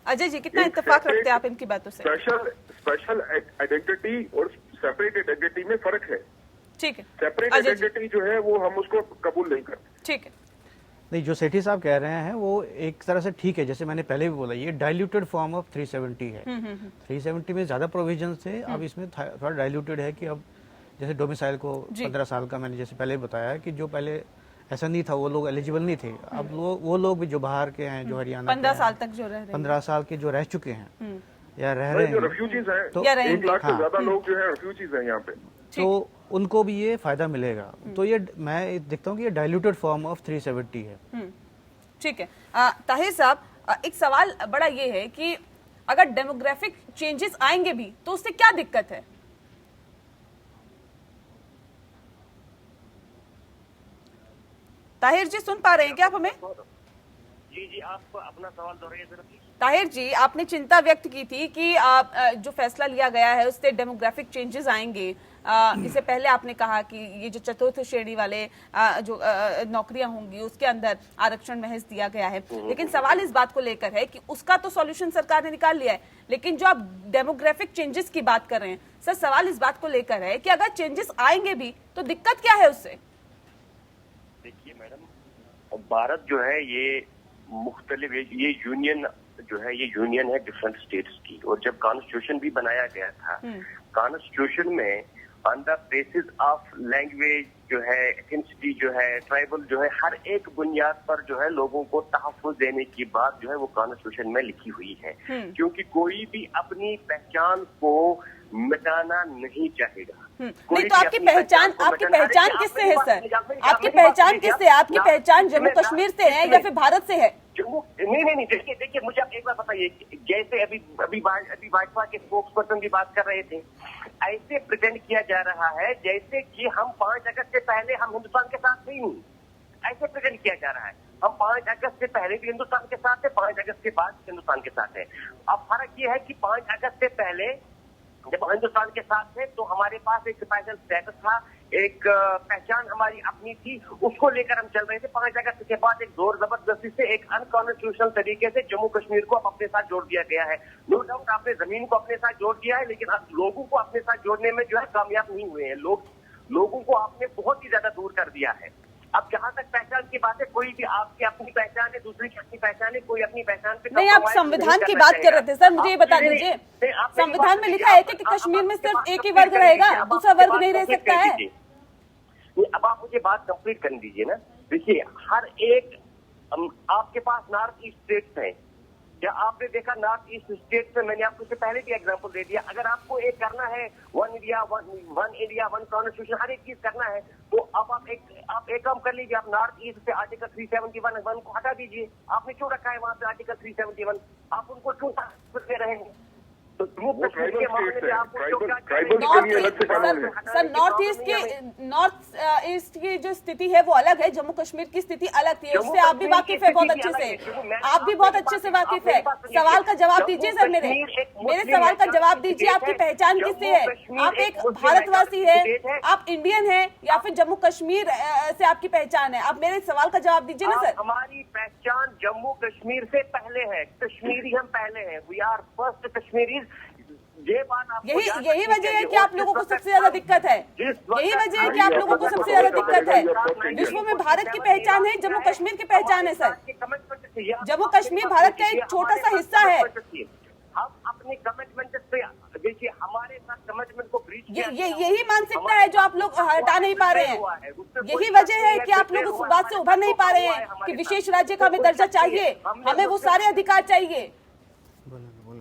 अजय जी, कितना इत्तेफाक रखते हैं आप इनकी बातों से? स्पेशल आइडेंटिटी और सेपरेट आइडेंटिटी में फर्क है। ठीक है, सेपरेट आइडेंटिटी जो है वो हम उसको कबूल नहीं करते। ठीक है, नहीं, जो सेठी साहब कह रहे हैं वो एक तरह से ठीक है। जैसे मैंने पहले भी बोला, ये डाइल्यूटेड फॉर्म ऑफ 370 है। 370 में ज्यादा प्रोविजन थे, अब इसमें थोड़ा डाइल्यूटेड है कि अब जैसे डोमिसाइल को 15 साल का, मैंने जैसे पहले बताया कि जो पहले ऐसा नहीं था, वो लोग एलिजिबल नहीं थे। अब वो लोग भी जो बाहर के हैं, जो हरियाणा 15 साल तक जो रह रहे हैं, 15 साल के जो रह चुके हैं या रह रहे जो हैं, रेफ्यूजीज हैं, तो 1 लाख से ज्यादा लोग जो है रेफ्यूजीज हैं यहाँ पे, तो उनको भी ये फायदा मिलेगा। तो ये मैं देखता हूँ कि ये डाइल्यूटेड फॉर्म ऑफ 370 है। ठीक है। ताहिर साहब, एक सवाल बड़ा ये है कि अगर डेमोग्राफिक चेंजेस आएंगे भी तो उससे क्या दिक्कत है? ताहिर जी, सुन पा रहे हैं क्या आप हमें? जी, आप अपना सवाल दोहराइए जरा प्लीज। ताहिर जी, आपने चिंता व्यक्त की थी कि जो फैसला लिया गया है उससे डेमोग्राफिक चेंजेस आएंगे। इससे पहले आपने कहा कि ये जो चतुर्थ श्रेणी वाले जो नौकरियां होंगी उसके अंदर आरक्षण महज दिया गया है, लेकिन सवाल इस बात को लेकर है कि उसका तो सॉल्यूशन सरकार ने निकाल लिया है, लेकिन जो आप डेमोग्राफिक चेंजेस की बात कर रहे हैं सर, सवाल इस बात को लेकर है कि अगर चेंजेस आएंगे भी तो दिक्कत क्या है उससे? देखिए मैडम, भारत जो है ये मुख्तलिफ, ये यूनियन जो है ये यूनियन है डिफरेंट स्टेट्स की, और जब कॉन्स्टिट्यूशन भी बनाया गया था, कॉन्स्टिट्यूशन में on the basis of language जो है, एथनिसिटी जो है, ट्राइबल जो है, हर एक बुनियाद पर जो है लोगों को तहफ़्फ़ुज़ देने की बात जो है वो कॉन्स्टिट्यूशन में लिखी हुई है, क्योंकि कोई भी अपनी पहचान को मिटाना नहीं चाहेगा। नहीं, तो आपकी पहचान किससे है सर? आपकी पहचान किससे? आपकी पहचान जम्मू कश्मीर से है या फिर भारत से है? नहीं, देखिए मुझे आप एक बात बताइए, जैसे अभी भाजपा के स्पोक्स पर्सन भी बात कर रहे थे, ऐसे प्रेजेंट किया जा रहा है जैसे कि हम 5 अगस्त से पहले हम हिंदुस्तान के साथ नहीं, ऐसे प्रेजेंट किया जा रहा है। हम 5 अगस्त से पहले भी हिंदुस्तान के साथ है, 5 अगस्त के बाद हिंदुस्तान के साथ है। अब फर्क ये है कि 5 अगस्त से पहले जब हिंदुस्तान के साथ थे तो हमारे पास एक स्पेशल स्टेटस था, एक पहचान हमारी अपनी थी, उसको लेकर हम चल रहे थे। 5 अगस्त के बाद एक जोर जबरदस्ती से एक अनकॉन्स्टिट्यूशनल तरीके से जम्मू कश्मीर को अब अपने साथ जोड़ दिया गया है। नो डाउट आपने जमीन को अपने साथ जोड़ दिया है, लेकिन अब लोगों को अपने साथ जोड़ने में जो है कामयाब नहीं हुए हैं। लोगों को आपने बहुत ही ज्यादा दूर कर दिया है। अब जहां तक पहचान की बात है, कोई भी आपकी अपनी पहचान है, दूसरी की अपनी पहचान है, कोई अपनी पहचान पे नहीं, आप संविधान की बात कर रहे थे सर, मुझे ये बता दीजिए, संविधान में लिखा है कि कश्मीर में सिर्फ एक ही वर्ग रहेगा, दूसरा वर्ग नहीं रह सकता है। अब आप मुझे बात कंप्लीट करने दीजिए ना। देखिए, हर एक आपके पास नॉर्थ ईस्ट स्टेट्स हैं, क्या आपने देखा नॉर्थ ईस्ट स्टेट्स में, मैंने आपको इससे पहले भी एग्जांपल दे दिया, अगर आपको एक करना है वन इंडिया वन कॉन्स्टिट्यूशन, हर एक चीज करना है, तो अब आप एक काम कर लीजिए, आप नॉर्थ ईस्ट से आर्टिकल 371 को हटा दीजिए। आपने क्यों रखा है वहां से आर्टिकल 371? आप उनको क्यों दे रहे हैं? तो जम्मू कश्मीर के मामले में आपको सर नॉर्थ ईस्ट की जो स्थिति है वो अलग है, जम्मू कश्मीर की स्थिति अलग थी, उससे आप भी वाकिफ है बहुत अच्छे से, आप भी बहुत अच्छे से वाकिफ है। सवाल का जवाब दीजिए सर, मेरे सवाल का जवाब दीजिए, आपकी पहचान किससे है? आप एक भारतवासी है, आप इंडियन है, या फिर जम्मू कश्मीर से आपकी पहचान है? आप मेरे सवाल का जवाब दीजिए ना सर। हमारी पहचान जम्मू कश्मीर से पहले है, कश्मीरी हम पहले हैं, वी आर फर्स्ट कश्मीरीज। यही वजह है कि आप लोगों को सबसे ज्यादा दिक्कत है, यही वजह है कि आप लोगों को सबसे ज्यादा दिक्कत है। विश्व में भारत की पहचान है, जम्मू कश्मीर की पहचान है सर। जम्मू कश्मीर भारत का एक छोटा सा हिस्सा है। हम अपने कमिटमेंट पे देखिए, हमारे साथ कमिटमेंट को ब्रीच यही मानसिकता है जो आप लोग हटा नहीं पा रहे हैं। यही वजह है कि आप लोग उस बात से उभर नहीं पा रहे हैं कि विशेष राज्य का हमें दर्जा चाहिए, हमें वो सारे अधिकार चाहिए।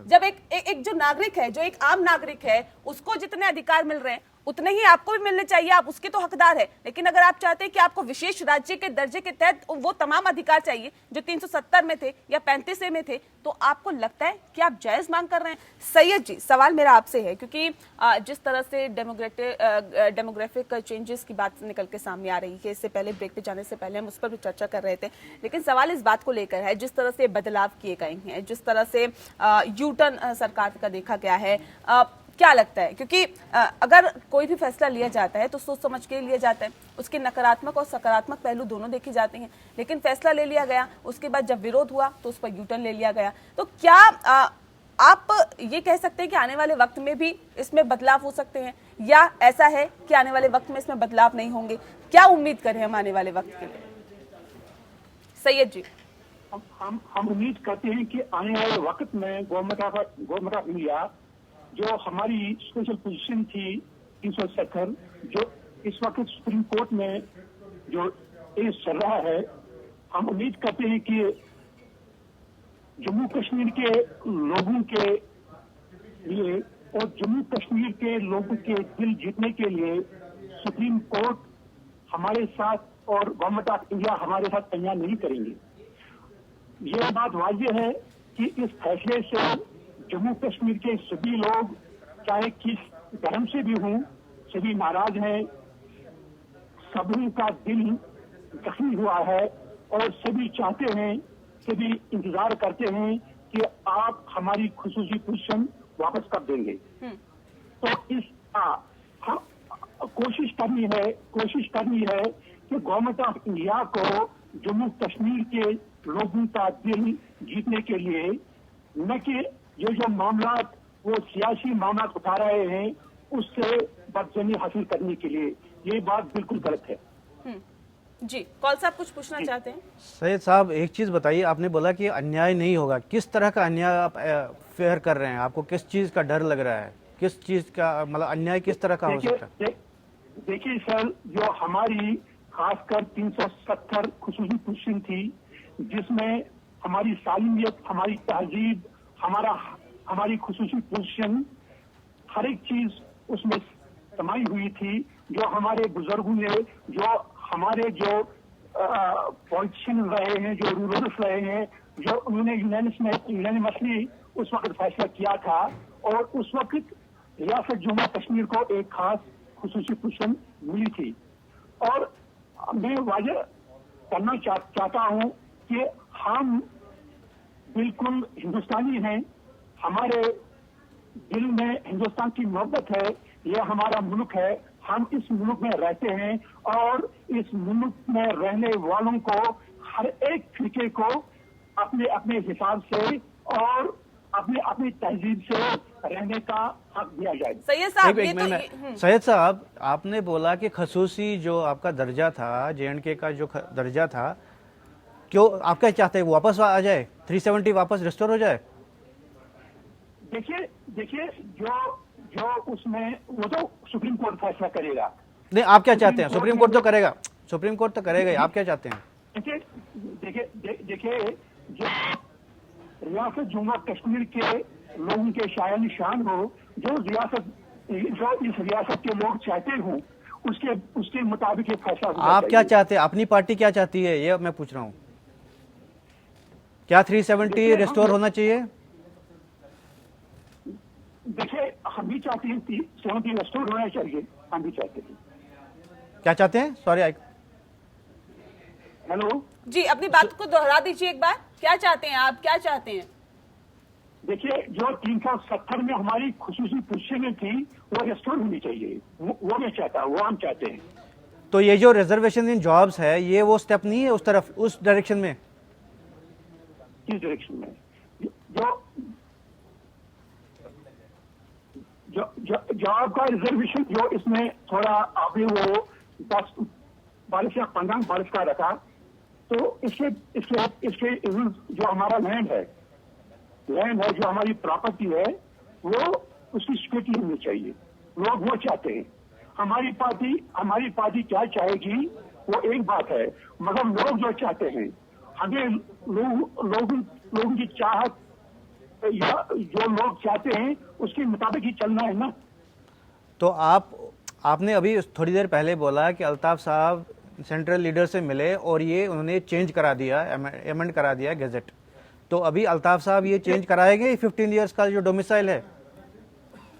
जब एक जो नागरिक है, जो एक आम नागरिक है, उसको जितने अधिकार मिल रहे हैं उतने ही आपको भी मिलने चाहिए, आप उसके तो हकदार है। लेकिन अगर आप चाहते हैं कि आपको विशेष राज्य के दर्जे के तहत वो तमाम अधिकार चाहिए जो 370 में थे या 35 में थे, तो आपको लगता है कि आप जायज मांग कर रहे हैं। सैयद जी, सवाल मेरा आपसे है, क्योंकि जिस तरह से डेमोग्राफिक चेंजेस की बात निकल के सामने आ रही है, इससे पहले ब्रेक पे जाने से पहले हम उस पर भी चर्चा कर रहे थे, लेकिन सवाल इस बात को लेकर है जिस तरह से बदलाव किए गए हैं, जिस तरह से यू टर्न सरकार का देखा गया है, क्या लगता है? क्योंकि अगर कोई भी फैसला लिया जाता है तो सोच समझ के लिया जाता है, उसके नकारात्मक और सकारात्मक पहलू दोनों देखे जाते हैं। लेकिन फैसला ले लिया गया, उसके बाद जब विरोध हुआ तो उस पर यूटर्न ले लिया गया। तो क्या आप ये कह सकते हैं कि आने वाले वक्त में भी इसमें बदलाव हो सकते हैं, या ऐसा है कि आने वाले वक्त में इसमें बदलाव नहीं होंगे? क्या उम्मीद करें हम आने वाले वक्त के लिए? सैयद जी। हम उम्मीद करते हैं कि आने वाले वक्त में गवर्नमेंट ऑफ इंडिया जो हमारी स्पेशल पोजीशन थी 370, जो इस वक्त सुप्रीम कोर्ट में जो केस चल रहा है, हम उम्मीद करते हैं कि जम्मू कश्मीर के लोगों के लिए और जम्मू कश्मीर के लोगों के दिल जीतने के लिए सुप्रीम कोर्ट हमारे साथ और गवर्नमेंट ऑफ इंडिया हमारे साथ अन्याय नहीं करेंगे। यह बात वाजिब है कि इस फैसले से जम्मू कश्मीर के सभी लोग, चाहे किस धर्म से भी हों, सभी नाराज हैं, सभी का दिल जख्मी हुआ है और सभी चाहते हैं, सभी इंतजार करते हैं कि आप हमारी खुसूसी पोजीशन वापस कर देंगे। तो इस कोशिश करनी है कि गवर्नमेंट ऑफ इंडिया को जम्मू कश्मीर के लोगों का दिल जीतने के लिए, न कि ये जो मामला वो सियासी मामला उठा रहे हैं उससे बदजनी हासिल करने के लिए, ये बात बिल्कुल गलत है। जी, कौल साहब कुछ पूछना चाहते हैं? सैयद साहब, एक चीज बताइए, आपने बोला कि अन्याय नहीं होगा, किस तरह का अन्याय आप फेयर कर रहे हैं? आपको किस चीज का डर लग रहा है? किस चीज का, मतलब अन्याय किस तरह का हो सकता है? देखिए सर, जो हमारी खासकर 370 खुसूसी पोजीशन थी, जिसमें हमारी सालिमियत, हमारी तहजीब, हमारी खुसूसी पोजीशन, हर एक चीज उसमें समाई हुई थी। जो हमारे बुजुर्गों ने, जो हमारे जो पॉलिटिशियन रहे हैं, जो रूलर्स रहे हैं, जो उन्होंने यूनानिमसली उस वक्त फैसला किया था, और उस वक्त रियासत जम्मू कश्मीर को एक खास खुसूसी पोजीशन मिली थी। और मैं वाज़ेह करना चाहता हूं कि हम बिल्कुल हिंदुस्तानी हैं, हमारे दिल में हिंदुस्तान की मोहब्बत है, यह हमारा मुल्क है, हम इस मुल्क में रहते हैं और इस मुल्क में रहने वालों को, हर एक फिरके को अपने अपने हिसाब से और अपनी तहजीब से रहने का हक दिया जाए। सैयद साहब, आपने बोला कि खसूसी जो आपका दर्जा था, JNK का जो दर्जा था, क्यों आप क्या चाहते हैं वापस आ जाए, 370 वापस रिस्टोर हो जाए? देखिए जो उसमें वो तो सुप्रीम कोर्ट फैसला करेगा। नहीं, आप क्या चाहते हैं? सुप्रीम कोर्ट तो करेगा, सुप्रीम कोर्ट तो करेगा ही, आप क्या चाहते हैं? देखिए जो रियासत जम्मू कश्मीर के लोगों के शायान शान हो, जो इस रियासत के लोग चाहते हो, उसके मुताबिक ये फैसला होना आप क्या चाहते हैं? अपनी पार्टी क्या चाहती है, ये मैं पूछ रहा हूँ। क्या 370 रिस्टोर होना चाहिए? देखिए, हम भी चाहते हैं 370 रिस्टोर होना चाहिए, हम भी चाहते हैं। क्या चाहते हैं? सॉरी, हेलो जी, अपनी बात को दोहरा दीजिए एक बार। क्या चाहते हैं आप, क्या चाहते हैं? देखिए, जो 370 में हमारी खुसूसी पोजीशन थी वो रिस्टोर होनी चाहिए, वो मैं चाहता हूँ, वो हम चाहते हैं। तो ये जो रिजर्वेशन इन जॉब्स है, ये वो स्टेप नहीं है उस तरफ, उस डायरेक्शन में? किस डायरेक्शन में? जॉब का रिजर्वेशन जो इसमें थोड़ा अभी वो 10 बारिश या 15 बारिश का रखा, तो तो इसके इसके इसके जो हमारा लैंड है, जो हमारी प्रॉपर्टी है, वो उसकी सिक्योरिटी होनी चाहिए। लोग वो चाहते हैं। हमारी पार्टी क्या चाहेगी वो एक बात है, मगर लोग जो चाहते हैं, हमें लोगों की चाहत या जो लोग चाहते हैं उसके मुताबिक ही चलना है ना। तो आपने अभी थोड़ी देर पहले बोला कि अल्ताफ साहब सेंट्रल लीडर से मिले और ये उन्होंने चेंज करा दिया, अमेंड करा दिया गैजेट। तो अभी अल्ताफ साहब ये चेंज कराएंगे 15 इयर्स का जो डोमिसाइल है?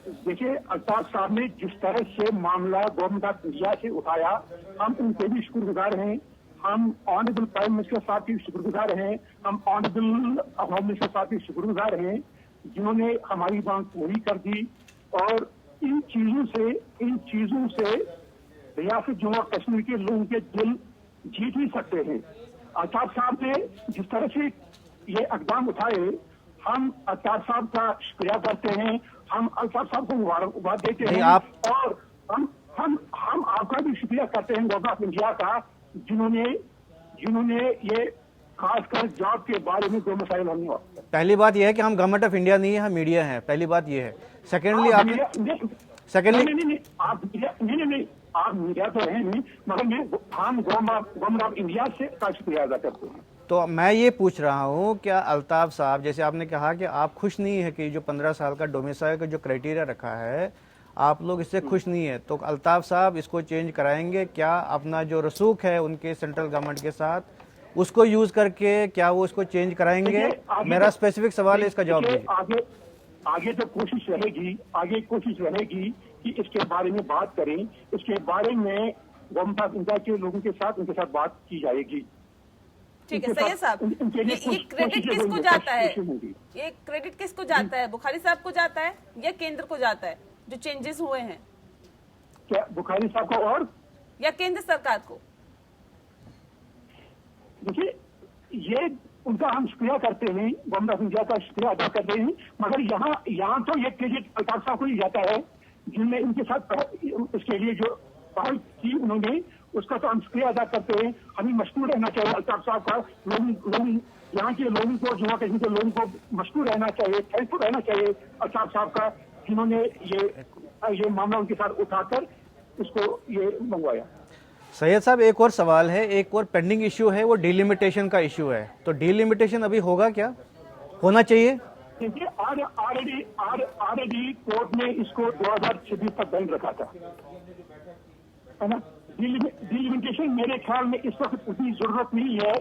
देखिए, अल्ताफ साहब ने जिस तरह से मामला गवर्नमेंट ऑफ इंडिया से उठाया, हम उनके भी शुक्रगुजार हैं। हम ऑनरेबल प्राइम मिनिस्टर साहब की शुक्रगुजार हैं। हम ऑनरेबल होम मिनिस्टर साहब की शुक्रगुजार हैं, जिन्होंने हमारी मांग पूरी कर दी। और इन चीजों से रियासत जम्मू और कश्मीर के लोगों के दिल जीत ही सकते हैं। अल्ताफ साहब ने जिस तरह से ये इकदाम उठाए, हम अल्ताफ साहब का शुक्रिया करते हैं। हम अल्ताफ साहब को मुबारकबाद देते हैं। और हम आपका भी शुक्रिया करते हैं गवर्नमेंट ऑफ इंडिया का, जिन्होंने ये खासकर जॉब के बारे में दो मसाइल हमने। पहली बात यह है कि हम गवर्नमेंट ऑफ इंडिया नहीं है, हम मीडिया है। पहली बात यह है। सेकेंडली आप मीडिया तो है नहीं, मगर हम गवर्नमेंट ऑफ इंडिया से का शुक्रिया अदा करते हैं। तो मैं ये पूछ रहा हूँ, क्या अल्ताफ साहब, जैसे आपने कहा कि आप खुश नहीं है कि जो 15 साल का डोमिसाइल का जो क्राइटेरिया रखा है, आप लोग इससे खुश नहीं है, तो अल्ताफ साहब इसको चेंज कराएंगे क्या? अपना जो रसूख है उनके सेंट्रल गवर्नमेंट के साथ, उसको यूज करके क्या वो इसको चेंज कराएंगे? मेरा स्पेसिफिक सवाल है, इसका जवाब दीजिए। आगे तो कोशिश रहेगी कि इसके बारे में बात करें। इसके बारे में गवर्नमेंट ऑफ इंडिया के लोगों के साथ उनके साथ बात की जाएगी। ठीक है सैयद साहब, ये क्रेडिट किसको जाता है? ये क्रेडिट किसको जाता है? बुखारी साहब को जाता है या केंद्र को जाता है जो चेंजेस हुए हैं? क्या बुखारी साहब को और या केंद्र सरकार को? देखिए, ये उनका हम शुक्रिया करते हैं, गवर्नमेंट ऑफ इंडिया का शुक्रिया अदा करते हैं, मगर यहाँ तो ये क्रेडिट अल्ताफ साहब को ही जाता है, जिनने इनके साथ इसके लिए जो पहल की उन्होंने, उसका तो हम शुक्रिया अदा करते हैं। हमें मशहूर रहना चाहिए अल्ताफ साहब का। लोग यहाँ के लोगों को, जम्मू कश्मीर के लोगों को मशहूर रहना चाहिए, थैंकफुल रहना चाहिए अल्ताफ साहब का, जिन्होंने ये मामला उनके साथ उठाकर इसको ये मंगवाया। सैयद साहब, एक और सवाल है, एक और पेंडिंग इश्यू है, वो डिलिमिटेशन का इश्यू है। तो डिलिमिटेशन अभी होगा क्या, होना चाहिए? देखिए, ऑलरेडी कोर्ट ने इसको 2026 तक बंद रखा था, है ना। डिलिमिटेशन मेरे ख्याल में इस वक्त उतनी जरूरत नहीं है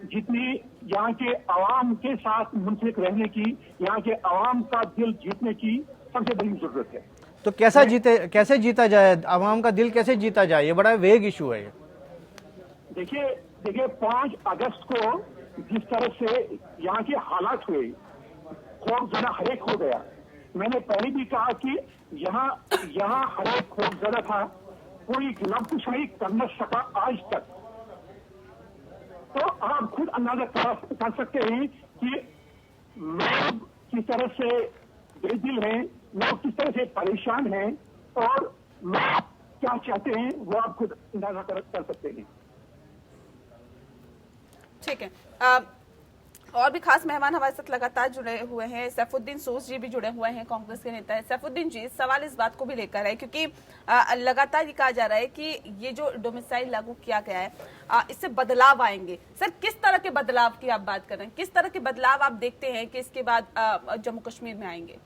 जितनी यहाँ के आवाम के साथ मुंसलिक रहने की, यहाँ के आवाम का दिल जीतने की सबसे बड़ी जरूरत है। तो कैसे जीता जाए, आवाम का दिल कैसे जीता जाए? ये बड़ा वेग इशू है। देखिए 5 अगस्त को जिस तरह से यहाँ के हालात हुए, खौफ ज़रा हरेक हो गया। मैंने पहले भी कहा कि यहाँ हरेक खौफ ज़रा था, कोई गुलामकुशाही कर न सका आज तक। तो आप खुद अंदाजा कर सकते हैं कि लोग किस तरह से बेदिल हैं, लोग किस तरह से परेशान हैं, और लोग क्या चाहते हैं वो आप खुद अंदाजा कर सकते हैं। ठीक है, और भी खास मेहमान हमारे साथ लगातार जुड़े हुए हैं। सैफुद्दीन सोस जी भी जुड़े हुए हैं, कांग्रेस के नेता है। सैफुद्दीन जी, सवाल इस बात को भी लेकर है क्योंकि लगातार ये कहा जा रहा है कि ये जो डोमिसाइल लागू किया गया है, इससे बदलाव आएंगे। सर, किस तरह के बदलाव की आप बात कर रहे हैं? किस तरह के बदलाव आप देखते हैं कि इसके बाद जम्मू कश्मीर में आएंगे?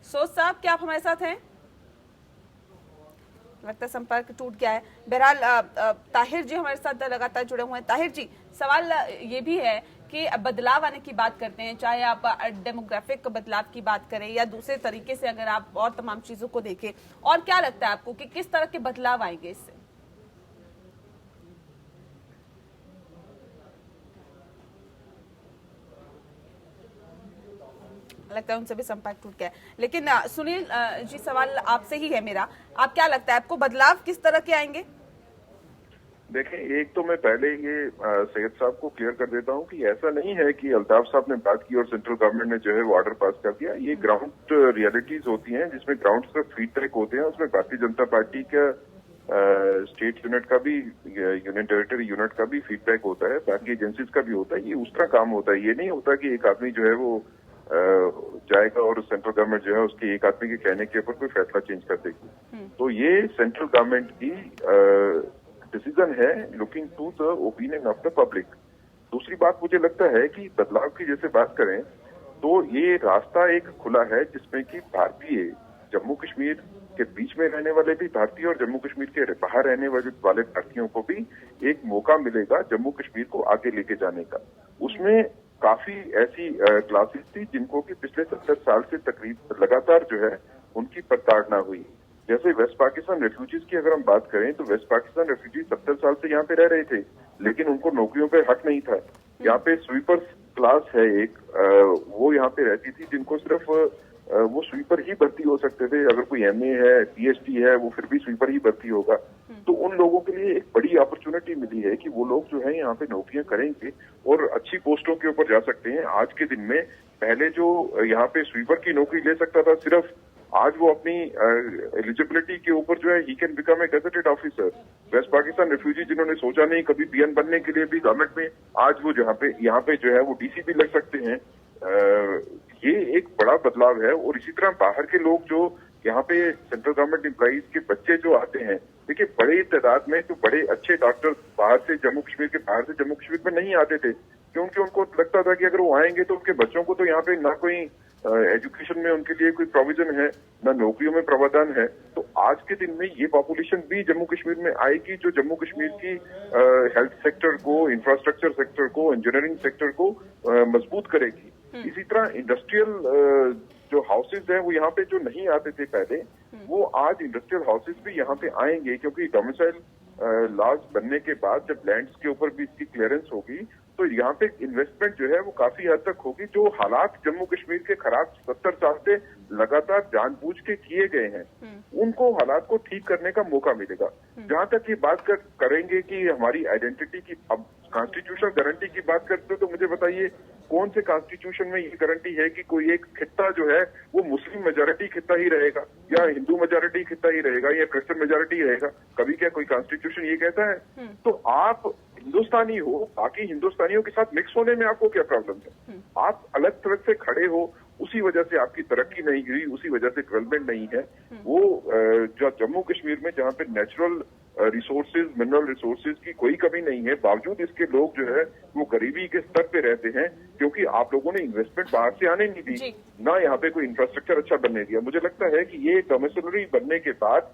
सोस साहब, क्या आप हमारे साथ हैं? लगता है संपर्क टूट गया है। बहरहाल ताहिर जी हमारे साथ लगातार जुड़े हुए हैं। ताहिर जी, सवाल ये भी है कि बदलाव आने की बात करते हैं, चाहे आप डेमोग्राफिक बदलाव की बात करें या दूसरे तरीके से अगर आप और तमाम चीजों को देखें, और क्या लगता है आपको कि किस तरह के बदलाव आएंगे इससे? लगता है उनसे भी संपर्क टूट गया। लेकिन सुनील जी, सवाल आपसे ही है मेरा, आप क्या लगता है आपको बदलाव किस तरह के आएंगे? देखें, एक तो मैं पहले ये सैयद साहब को क्लियर कर देता हूं कि ऐसा नहीं है कि अल्ताफ साहब ने बात की और सेंट्रल गवर्नमेंट ने जो है वो ऑर्डर पास कर दिया। ये ग्राउंड रियलिटीज होती हैं जिसमें ग्राउंड पर फीडबैक होते हैं। उसमें भारतीय जनता पार्टी का स्टेट यूनिट का भी, यूनियन टेरिटरी यूनिट का भी फीडबैक होता है, बाकी एजेंसीज का भी होता है। ये उस तरह काम होता है। ये नहीं होता कि एक आदमी जो है वो जाएगा और सेंट्रल गवर्नमेंट जो है उसके एक आदमी के कहने के ऊपर कोई फैसला चेंज कर देगी। तो ये सेंट्रल गवर्नमेंट की डिसीजन है looking to the opinion of the public. दूसरी बात मुझे लगता है कि बदलाव की जैसे बात करें तो ये रास्ता एक खुला है जिसमें कि भारतीय जम्मू कश्मीर के बीच में रहने वाले भी भारतीय और जम्मू कश्मीर के बाहर रहने वाले भारतीयों को भी एक मौका मिलेगा जम्मू कश्मीर को आगे लेके जाने का। उसमें काफी ऐसी क्लासेस थी जिनको कि पिछले 70 साल से तकरीबन लगातार जो है उनकी प्रताड़ना हुई। जैसे वेस्ट पाकिस्तान रेफ्यूजीज की अगर हम बात करें तो वेस्ट पाकिस्तान रेफ्यूजी 70 साल से यहाँ पे रह रहे थे, लेकिन उनको नौकरियों पे हक नहीं था। यहाँ पे स्वीपर्स क्लास है एक, वो यहाँ पे रहती थी जिनको सिर्फ वो स्वीपर ही भर्ती हो सकते थे। अगर कोई एमए है, पीएचडी है, वो फिर भी स्वीपर ही भर्ती होगा। तो उन लोगों के लिए एक बड़ी अपॉर्चुनिटी मिली है कि वो लोग जो है यहाँ पे नौकरियां करेंगे और अच्छी पोस्टों के ऊपर जा सकते हैं। आज के दिन में पहले जो यहाँ पे स्वीपर की नौकरी ले सकता था सिर्फ, आज वो अपनी एलिजिबिलिटी के ऊपर जो है he can become a gazetted officer. West Pakistan refugee जिन्होंने सोचा नहीं कभी पीएन बनने के लिए भी गवर्नमेंट में, आज वो यहाँ पे जो है वो डीसी भी लग सकते हैं। ये एक बड़ा बदलाव है। और इसी तरह बाहर के लोग जो यहाँ पे सेंट्रल गवर्नमेंट एम्प्लॉइज के बच्चे जो आते हैं, देखिए बड़े तादाद में तो बड़े अच्छे डॉक्टर बाहर से जम्मू कश्मीर के बाहर से जम्मू कश्मीर में नहीं आते थे, क्योंकि उनको लगता था कि अगर वो आएंगे तो उनके बच्चों को तो यहाँ पे ना कोई एजुकेशन में उनके लिए कोई प्रोविजन है, ना नौकरियों में प्रावधान है। तो आज के दिन में ये पॉपुलेशन भी जम्मू कश्मीर में आएगी जो जम्मू कश्मीर की हेल्थ सेक्टर को, इंफ्रास्ट्रक्चर सेक्टर को, इंजीनियरिंग सेक्टर को मजबूत करेगी। इसी तरह इंडस्ट्रियल जो हाउसेज हैं वो यहाँ पे जो नहीं आते थे पहले, वो आज इंडस्ट्रियल हाउसेज भी यहाँ पे आएंगे, क्योंकि डोमिसाइल लॉज बनने के बाद जब लैंड्स के ऊपर भी इसकी क्लियरेंस होगी तो यहाँ पे इन्वेस्टमेंट जो है वो काफी हद तक होगी। जो हालात जम्मू कश्मीर के खराब 70 साल से लगातार जानबूझ के किए गए हैं, उनको हालात को ठीक करने का मौका मिलेगा। जहां तक ये बात करेंगे कि हमारी आइडेंटिटी की, अब कॉन्स्टिट्यूशनल गारंटी की बात करते हो तो मुझे बताइए कौन से कॉन्स्टिट्यूशन में ये गारंटी है कि कोई एक खित्ता जो है वो मुस्लिम मेजॉरिटी खित्ता ही रहेगा या हिंदू मेजॉरिटी खित्ता ही रहेगा या क्रिश्चियन मेजॉरिटी रहेगा? कभी क्या कोई कॉन्स्टिट्यूशन ये कहता है? तो आप हिंदुस्तानी हो, बाकी हिंदुस्तानियों के साथ मिक्स होने में आपको क्या प्रॉब्लम है? आप अलग थलग से खड़े हो, उसी वजह से आपकी तरक्की नहीं हुई, उसी वजह से डेवलपमेंट नहीं है। वो जो जम्मू कश्मीर में जहाँ पे नेचुरल रिसोर्सेज, मिनरल रिसोर्सेज की कोई कमी नहीं है, बावजूद इसके लोग जो है वो गरीबी के स्तर पे रहते हैं, क्योंकि आप लोगों ने इन्वेस्टमेंट बाहर से आने नहीं दी, ना यहाँ पे कोई इंफ्रास्ट्रक्चर अच्छा बनने दिया। मुझे लगता है कि ये डोमिसिलरी बनने के बाद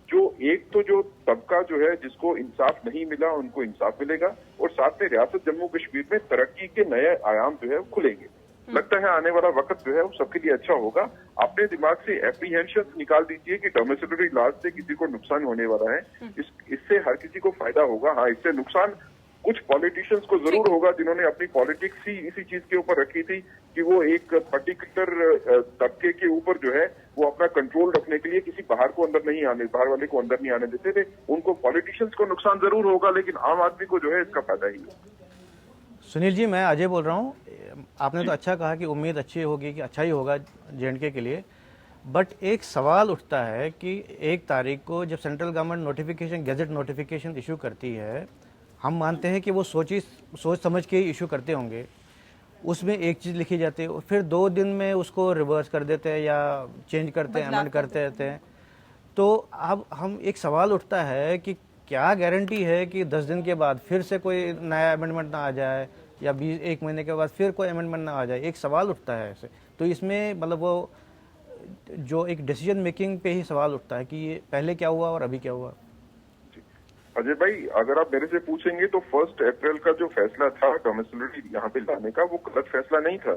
जो एक तो जो तबका जो है जिसको इंसाफ नहीं मिला उनको इंसाफ मिलेगा, और साथ में रियासत जम्मू कश्मीर में तरक्की के नए आयाम जो है वो खुलेंगे। लगता है आने वाला वक्त जो है वो सबके लिए अच्छा होगा। अपने दिमाग से एप्रीहेंशन निकाल दीजिए कि डोमिसिलरी लॉज से किसी को नुकसान होने वाला है, इससे हर किसी को फायदा होगा। हाँ, इससे नुकसान कुछ पॉलिटिशियंस को जरूर होगा जिन्होंने अपनी पॉलिटिक्स ही इसी चीज के ऊपर रखी थी कि वो एक पर्टिकुलर तबके के ऊपर जो है वो अपना कंट्रोल रखने के लिए किसी बाहर वाले को अंदर नहीं आने देते थे। उनको पॉलिटिशियंस को नुकसान जरूर होगा, लेकिन आम आदमी को जो है इसका फायदा ही है। सुनील जी, मैं अजय बोल रहा हूँ। आपने तो अच्छा कहा कि उम्मीद अच्छी होगी कि अच्छा ही होगा जेएंडके के लिए, बट एक सवाल उठता है कि 1 तारीख को जब central government notification, gadget notification issue करती है, हम मानते हैं कि वो सोच समझ के ही इशू करते होंगे। उसमें एक चीज़ लिखी जाती है और फिर 2 दिन में उसको रिवर्स कर देते हैं या चेंज करते हैं, अमेंड करते रहते हैं। तो अब हम एक सवाल उठता है कि क्या गारंटी है कि 10 दिन के बाद फिर से कोई नया अमेंडमेंट ना आ जाए या 1 महीने के बाद फिर कोई अमेंडमेंट ना आ जाए? एक सवाल उठता है ऐसे। तो इसमें मतलब वो जो एक डिसीजन मेकिंग पे ही सवाल उठता है कि ये पहले क्या हुआ और अभी क्या हुआ। अजय भाई, अगर आप मेरे से पूछेंगे तो 1 अप्रैल का जो फैसला था डोमिसिलरी यहाँ पे लाने का, वो गलत फैसला नहीं था,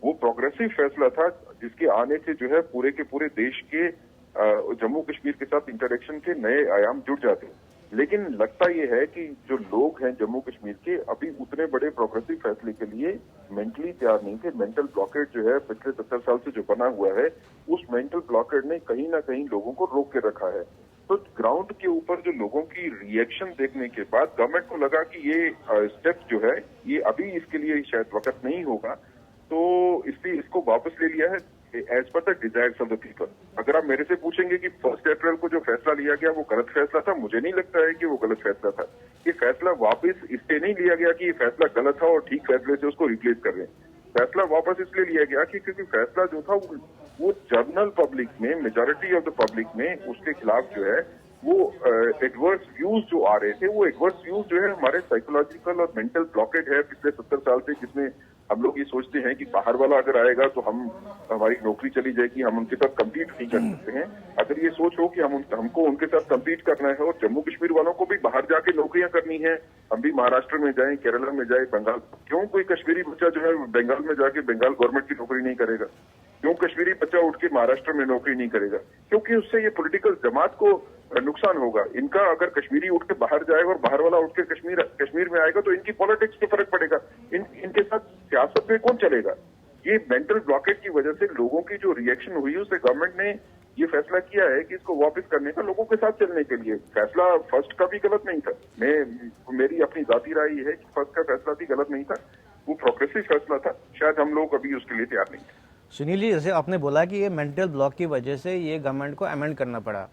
वो प्रोग्रेसिव फैसला था, जिसके आने से जो है पूरे के पूरे देश के जम्मू कश्मीर के साथ इंटरेक्शन के नए आयाम जुड़ जाते हैं। लेकिन लगता यह है कि जो लोग हैं जम्मू कश्मीर के, अभी उतने बड़े प्रोग्रेसिव फैसले के लिए मेंटली तैयार नहीं थे। मेंटल ब्लॉकेड जो है पिछले 70 साल से जो बना हुआ है, उस मेंटल ब्लॉकेड ने कहीं ना कहीं लोगों को रोक के रखा है। तो ग्राउंड के ऊपर जो लोगों की रिएक्शन देखने के बाद गवर्नमेंट को लगा कि ये स्टेप जो है ये अभी इसके लिए शायद वक्त नहीं होगा, तो इसलिए इसको वापस ले लिया है as per the desires of the people. अगर आप मेरे से पूछेंगे कि 1 अप्रैल को जो फैसला लिया गया वो गलत फैसला था, मुझे नहीं लगता है कि वो गलत फैसला था। ये फैसला वापस इसलिए नहीं लिया गया कि ये फैसला गलत था और ठीक फैसले से उसको रिप्लेस कर रहे हैं। फैसला वापस इसलिए लिया गया कि क्योंकि फैसला जो था वो जनरल पब्लिक में, मेजॉरिटी ऑफ द पब्लिक में उसके खिलाफ जो है वो एडवर्स व्यूज जो आ रहे थे, वो एडवर्स व्यूज जो है हमारे साइकोलॉजिकल और मेंटल ब्लॉकेट है पिछले 70 साल से, जिसमें हम लोग ये सोचते हैं कि बाहर वाला अगर आएगा तो हमारी नौकरी चली जाएगी, हम उनके साथ कम्पीट नहीं कर सकते हैं। अगर ये सोच हो कि हमको उनके साथ कम्पीट करना है और जम्मू कश्मीर वालों को भी बाहर जाके नौकरियां करनी है, हम भी महाराष्ट्र में जाएं, केरला में जाए, बंगाल, क्यों कोई कश्मीरी बच्चा जो है बंगाल में जाके बंगाल गवर्नमेंट की नौकरी नहीं करेगा? क्यों कश्मीरी बच्चा उठ के महाराष्ट्र में नौकरी नहीं करेगा? क्योंकि उससे ये पॉलिटिकल जमात को नुकसान होगा। इनका अगर कश्मीरी उठ के बाहर जाएगा और बाहर वाला उठ के कश्मीर में आएगा तो इनकी पॉलिटिक्स पे फर्क पड़ेगा, इनके साथ सियासत में कौन चलेगा? ये मेंटल ब्लॉकेट की वजह से लोगों की जो रिएक्शन हुई उससे गवर्नमेंट ने ये फैसला किया है कि इसको वापस करने का, लोगों के साथ चलने के लिए। फैसला फर्स्ट का भी गलत नहीं था, मेरी अपनी जाती राय ये है कि फर्स्ट का फैसला भी गलत नहीं था, वो प्रोग्रेसिव फैसला था, शायद हम लोग अभी उसके लिए तैयार नहीं थे। सुनील जी, जैसे आपने बोला कि ये मेंटल ब्लॉक की वजह से ये गवर्नमेंट को अमेंड करना पड़ा,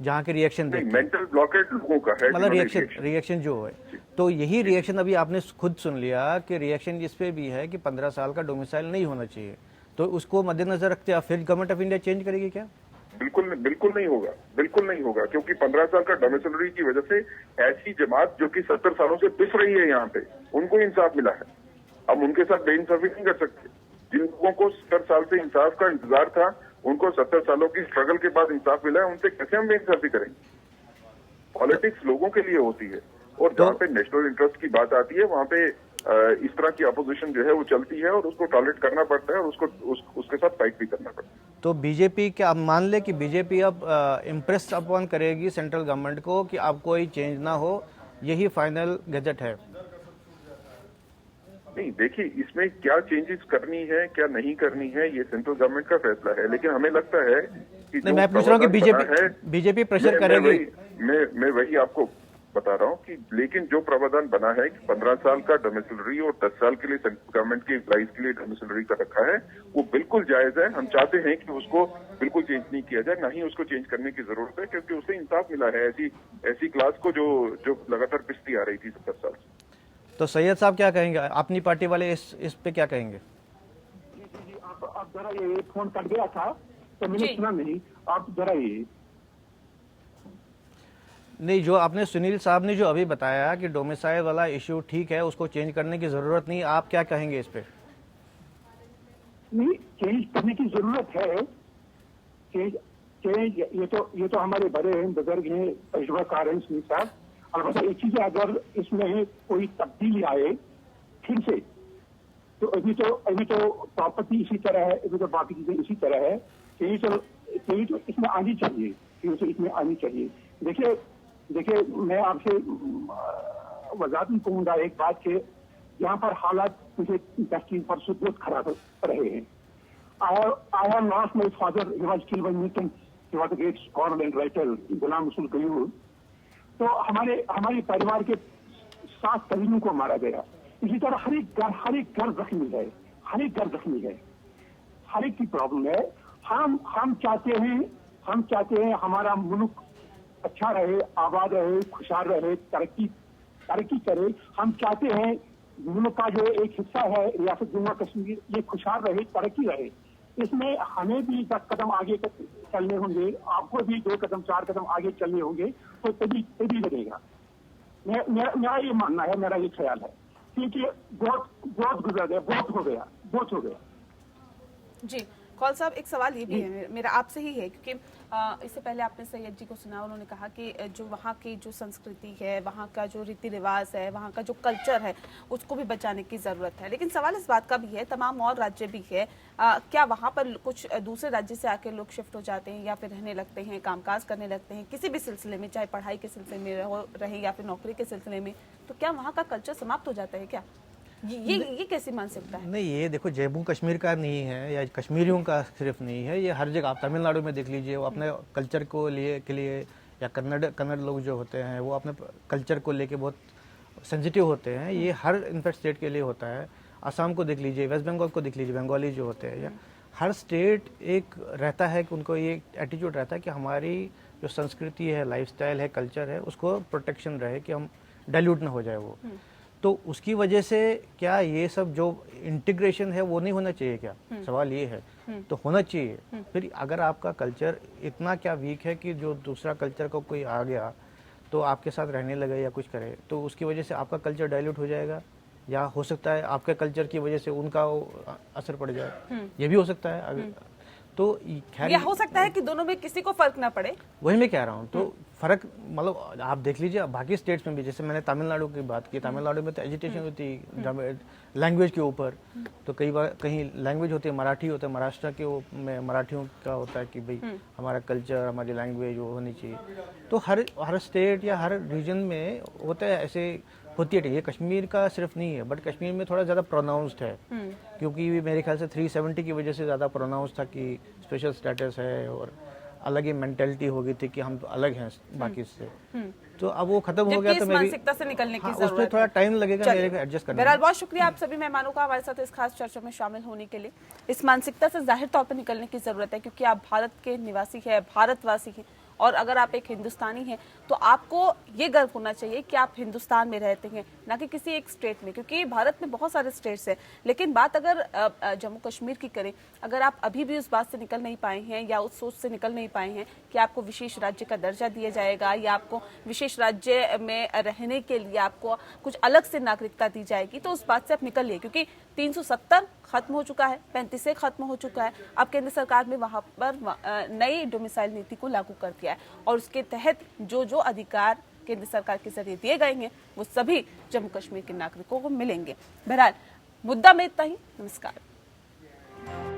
जहाँ के रिएक्शन नहीं, मेंटल ब्लॉकेट लोगों का है, मतलब रिएक्शन जो है, तो यही रिएक्शन अभी आपने खुद सुन लिया कि रिएक्शन इस पे भी है कि 15 साल का डोमिसाइल नहीं होना चाहिए, तो उसको मद्देनजर रखते हैं फिर गवर्नमेंट ऑफ इंडिया चेंज करेगी क्या? बिल्कुल नहीं होगा, बिल्कुल नहीं होगा, क्योंकि 15 साल का डोमिसिलरी की वजह से ऐसी जमात जो कि 70 सालों से पिस रही है यहाँ पे, उनको इंसाफ मिला है। हम उनके साथ बेइंसाफी नहीं कर सकते। जिन लोगों को 70 साल से इंसाफ का इंतजार था, उनको 70 सालों की स्ट्रगल के बाद इंसाफ मिला है, उनसे कैसे हम बेइंसाफी करेंगे? पॉलिटिक्स लोगों के लिए होती है, और जहाँ पे नेशनल इंटरेस्ट की बात आती है वहाँ पे इस तरह की अपोजिशन जो है वो चलती है और उसको टॉलरेट करना पड़ता है और उसके साथ फाइट भी करना पड़ता है। तो बीजेपी क्या, आप मान ले कि बीजेपी अब इम्प्रेस अपॉन करेगी सेंट्रल गवर्नमेंट को कि अब कोई चेंज ना हो, यही फाइनल गजट है? नहीं, देखिए, इसमें क्या चेंजेस करनी है क्या नहीं करनी है ये सेंट्रल गवर्नमेंट का फैसला है, लेकिन हमें लगता है कि नहीं, मैं पूछ रहा हूँ कि बीजेपी प्रेशर करेगी। मैं वही आपको बता रहा हूँ कि लेकिन जो प्रावधान बना है कि 15 साल का डोमिसिलरी और 10 साल के लिए सेंट्रल गवर्नमेंट के एम्प्लॉइज के लिए डोमिसिलरी का रखा है, वो बिल्कुल जायज है। हम चाहते हैं कि उसको बिल्कुल चेंज नहीं किया जाए, ना ही उसको चेंज करने की जरूरत है, क्योंकि उससे इंसाफ मिला है ऐसी क्लास को जो लगातार पिसती आ रही थी 70 साल से। तो सैयद साहब क्या कहेंगे, अपनी पार्टी वाले इस पे क्या कहेंगे? आप जरा ये फोन कट गया था तो मैंने सुना नहीं, आप जरा ये नहीं, जो आपने सुनील साहब ने जो अभी बताया कि डोमिसाइल वाला इश्यू ठीक है, उसको चेंज करने की जरूरत नहीं, आप क्या कहेंगे इस पे? नहीं, चेंज करने की जरूरत है। चेंज ये तो हमारे बड़े बुजुर्ग हैं, तजुर्बाकार हैं सुनील साहब। अलबत्ता एक चीज है, अगर इसमें कोई तब्दीली आए फिर से, तो अभी तो प्रॉपर्टी इसी तरह है, अभी तो बाकी चीजें इसी तरह है। चेंज तो इसमें आनी चाहिए, चेंज तो इसमें आनी चाहिए। देखिए, मैं आपसे वजाहत कहूंगा एक बात के, यहाँ पर हालात मुझे 10 परसों बहुत खराब रहे हैं। I have lost my father, he was killed by Newton, he was a great scholar and writer, Ghulam Rasool Qayyum. तो हमारे परिवार के 7 करीबों को मारा गया। इसी तरह हर एक घर जख्मी है, हर एक घर जख्मी है, हर एक की प्रॉब्लम है। हम चाहते हैं हमारा मुल्क अच्छा रहे, आबाद रहे, खुशहाल रहे, तरक्की करे। हम चाहते हैं मुल्क का जो एक हिस्सा है रियासत जम्मू कश्मीर, ये खुशहाल रहे, तरक्की रहे। इसमें हमें भी 10 कदम आगे चलने होंगे, आपको भी 2 कदम 4 कदम आगे चलने होंगे, तो तभी लगेगा। मेरा ये मानना है, मेरा ये ख्याल है, क्योंकि बहुत गुजर गया, बहुत हो गया। जी कौल साहब, एक सवाल ये भी है मेरा आपसे ही है, क्योंकि इससे पहले आपने सैयद जी को सुना, उन्होंने कहा कि जो वहाँ की जो संस्कृति है, वहाँ का जो रीति रिवाज है, वहाँ का जो कल्चर है, उसको भी बचाने की ज़रूरत है। लेकिन सवाल इस बात का भी है, तमाम और राज्य भी है, क्या वहाँ पर कुछ दूसरे राज्य से आके लोग शिफ्ट हो जाते हैं या फिर रहने लगते हैं, कामकाज करने लगते हैं किसी भी सिलसिले में, चाहे पढ़ाई के सिलसिले में रहे या फिर नौकरी के सिलसिले में, तो क्या वहाँ का कल्चर समाप्त हो जाता है क्या? ये कैसी मानसिकता है? नहीं, ये देखो जम्मू कश्मीर का नहीं है या कश्मीरियों का सिर्फ नहीं है, ये हर जगह, आप तमिलनाडु में देख लीजिए, वो अपने कल्चर के लिए या कन्नड़ लोग जो होते हैं वो अपने कल्चर को लेके बहुत सेंसिटिव होते हैं। ये हर इनफैक्ट स्टेट के लिए होता है। असम को देख लीजिए, वेस्ट बंगाल को देख लीजिए, बंगाली जो होते हैं, या हर स्टेट एक रहता है कि उनको ये एटीट्यूड रहता है कि हमारी जो संस्कृति है, लाइफस्टाइल है, कल्चर है, उसको प्रोटेक्शन रहे कि हम डाइल्यूट ना हो जाए वो। तो उसकी वजह से क्या ये सब जो इंटीग्रेशन है वो नहीं होना चाहिए क्या? सवाल ये है। तो होना चाहिए। फिर अगर आपका कल्चर इतना क्या वीक है कि जो दूसरा कल्चर का कोई आ गया तो आपके साथ रहने लगे या कुछ करे, तो उसकी वजह से आपका कल्चर डाइल्यूट हो जाएगा, या हो सकता है आपके कल्चर की वजह से उनका असर पड़ जाए, ये भी हो सकता है। अगर तो खैर या हो सकता है कि दोनों में किसी को फर्क ना पड़े, वही मैं कह रहा हूँ। तो फर्क मतलब आप देख लीजिए बाकी स्टेट्स में भी, जैसे मैंने तमिलनाडु की बात की, तमिलनाडु में तो एजिटेशन होती है लैंग्वेज के ऊपर। तो कई बार कहीं लैंग्वेज होती है, मराठी होता है, महाराष्ट्र के में मराठियों का होता है कि भाई हमारा कल्चर, हमारी लैंग्वेज वो होनी चाहिए। तो हर स्टेट या हर रीजन में होता है, ऐसे होती है। ये कश्मीर का सिर्फ नहीं है, बट कश्मीर में थोड़ा ज़्यादा प्रोनाउंस्ड है, क्योंकि मेरे ख्याल से 370 की वजह से ज़्यादा प्रोनाउंस था कि स्पेशल स्टेटस है और अलग ही मेंटेलिटी हो गई थी कि हम तो अलग हैं बाकी से। तो अब वो खत्म हो गया, तो मेरी मानसिकता से निकलने की जरूरत उसमें थोड़ा टाइम लगेगा मेरे को एडजस्ट करने में। बहरहाल बहुत शुक्रिया आप सभी मेहमानों का हमारे साथ इस खास चर्चा में शामिल होने के लिए। इस मानसिकता से जाहिर तौर पर निकलने की जरूरत है, क्योंकि आप भारत के निवासी हैं, भारतवासी हैं, और अगर आप एक हिंदुस्तानी हैं तो आपको ये गर्व होना चाहिए कि आप हिंदुस्तान में रहते हैं, ना कि किसी एक स्टेट में। क्योंकि भारत में बहुत सारे स्टेट्स हैं, लेकिन बात अगर जम्मू कश्मीर की करें, अगर आप अभी भी उस बात से निकल नहीं पाए हैं या उस सोच से निकल नहीं पाए हैं कि आपको विशेष राज्य का दर्जा दिया जाएगा या आपको विशेष राज्य में रहने के लिए आपको कुछ अलग से नागरिकता दी जाएगी, तो उस बात से आप निकलिए। क्योंकि 370 खत्म हो चुका है, 35 खत्म हो चुका है। अब केंद्र सरकार ने वहां पर नई डोमिसाइल नीति को लागू कर दिया है, और उसके तहत जो जो अधिकार केंद्र सरकार के जरिए दिए गए हैं वो सभी जम्मू कश्मीर के नागरिकों को मिलेंगे। बहरहाल मुद्दा में इतना ही। नमस्कार।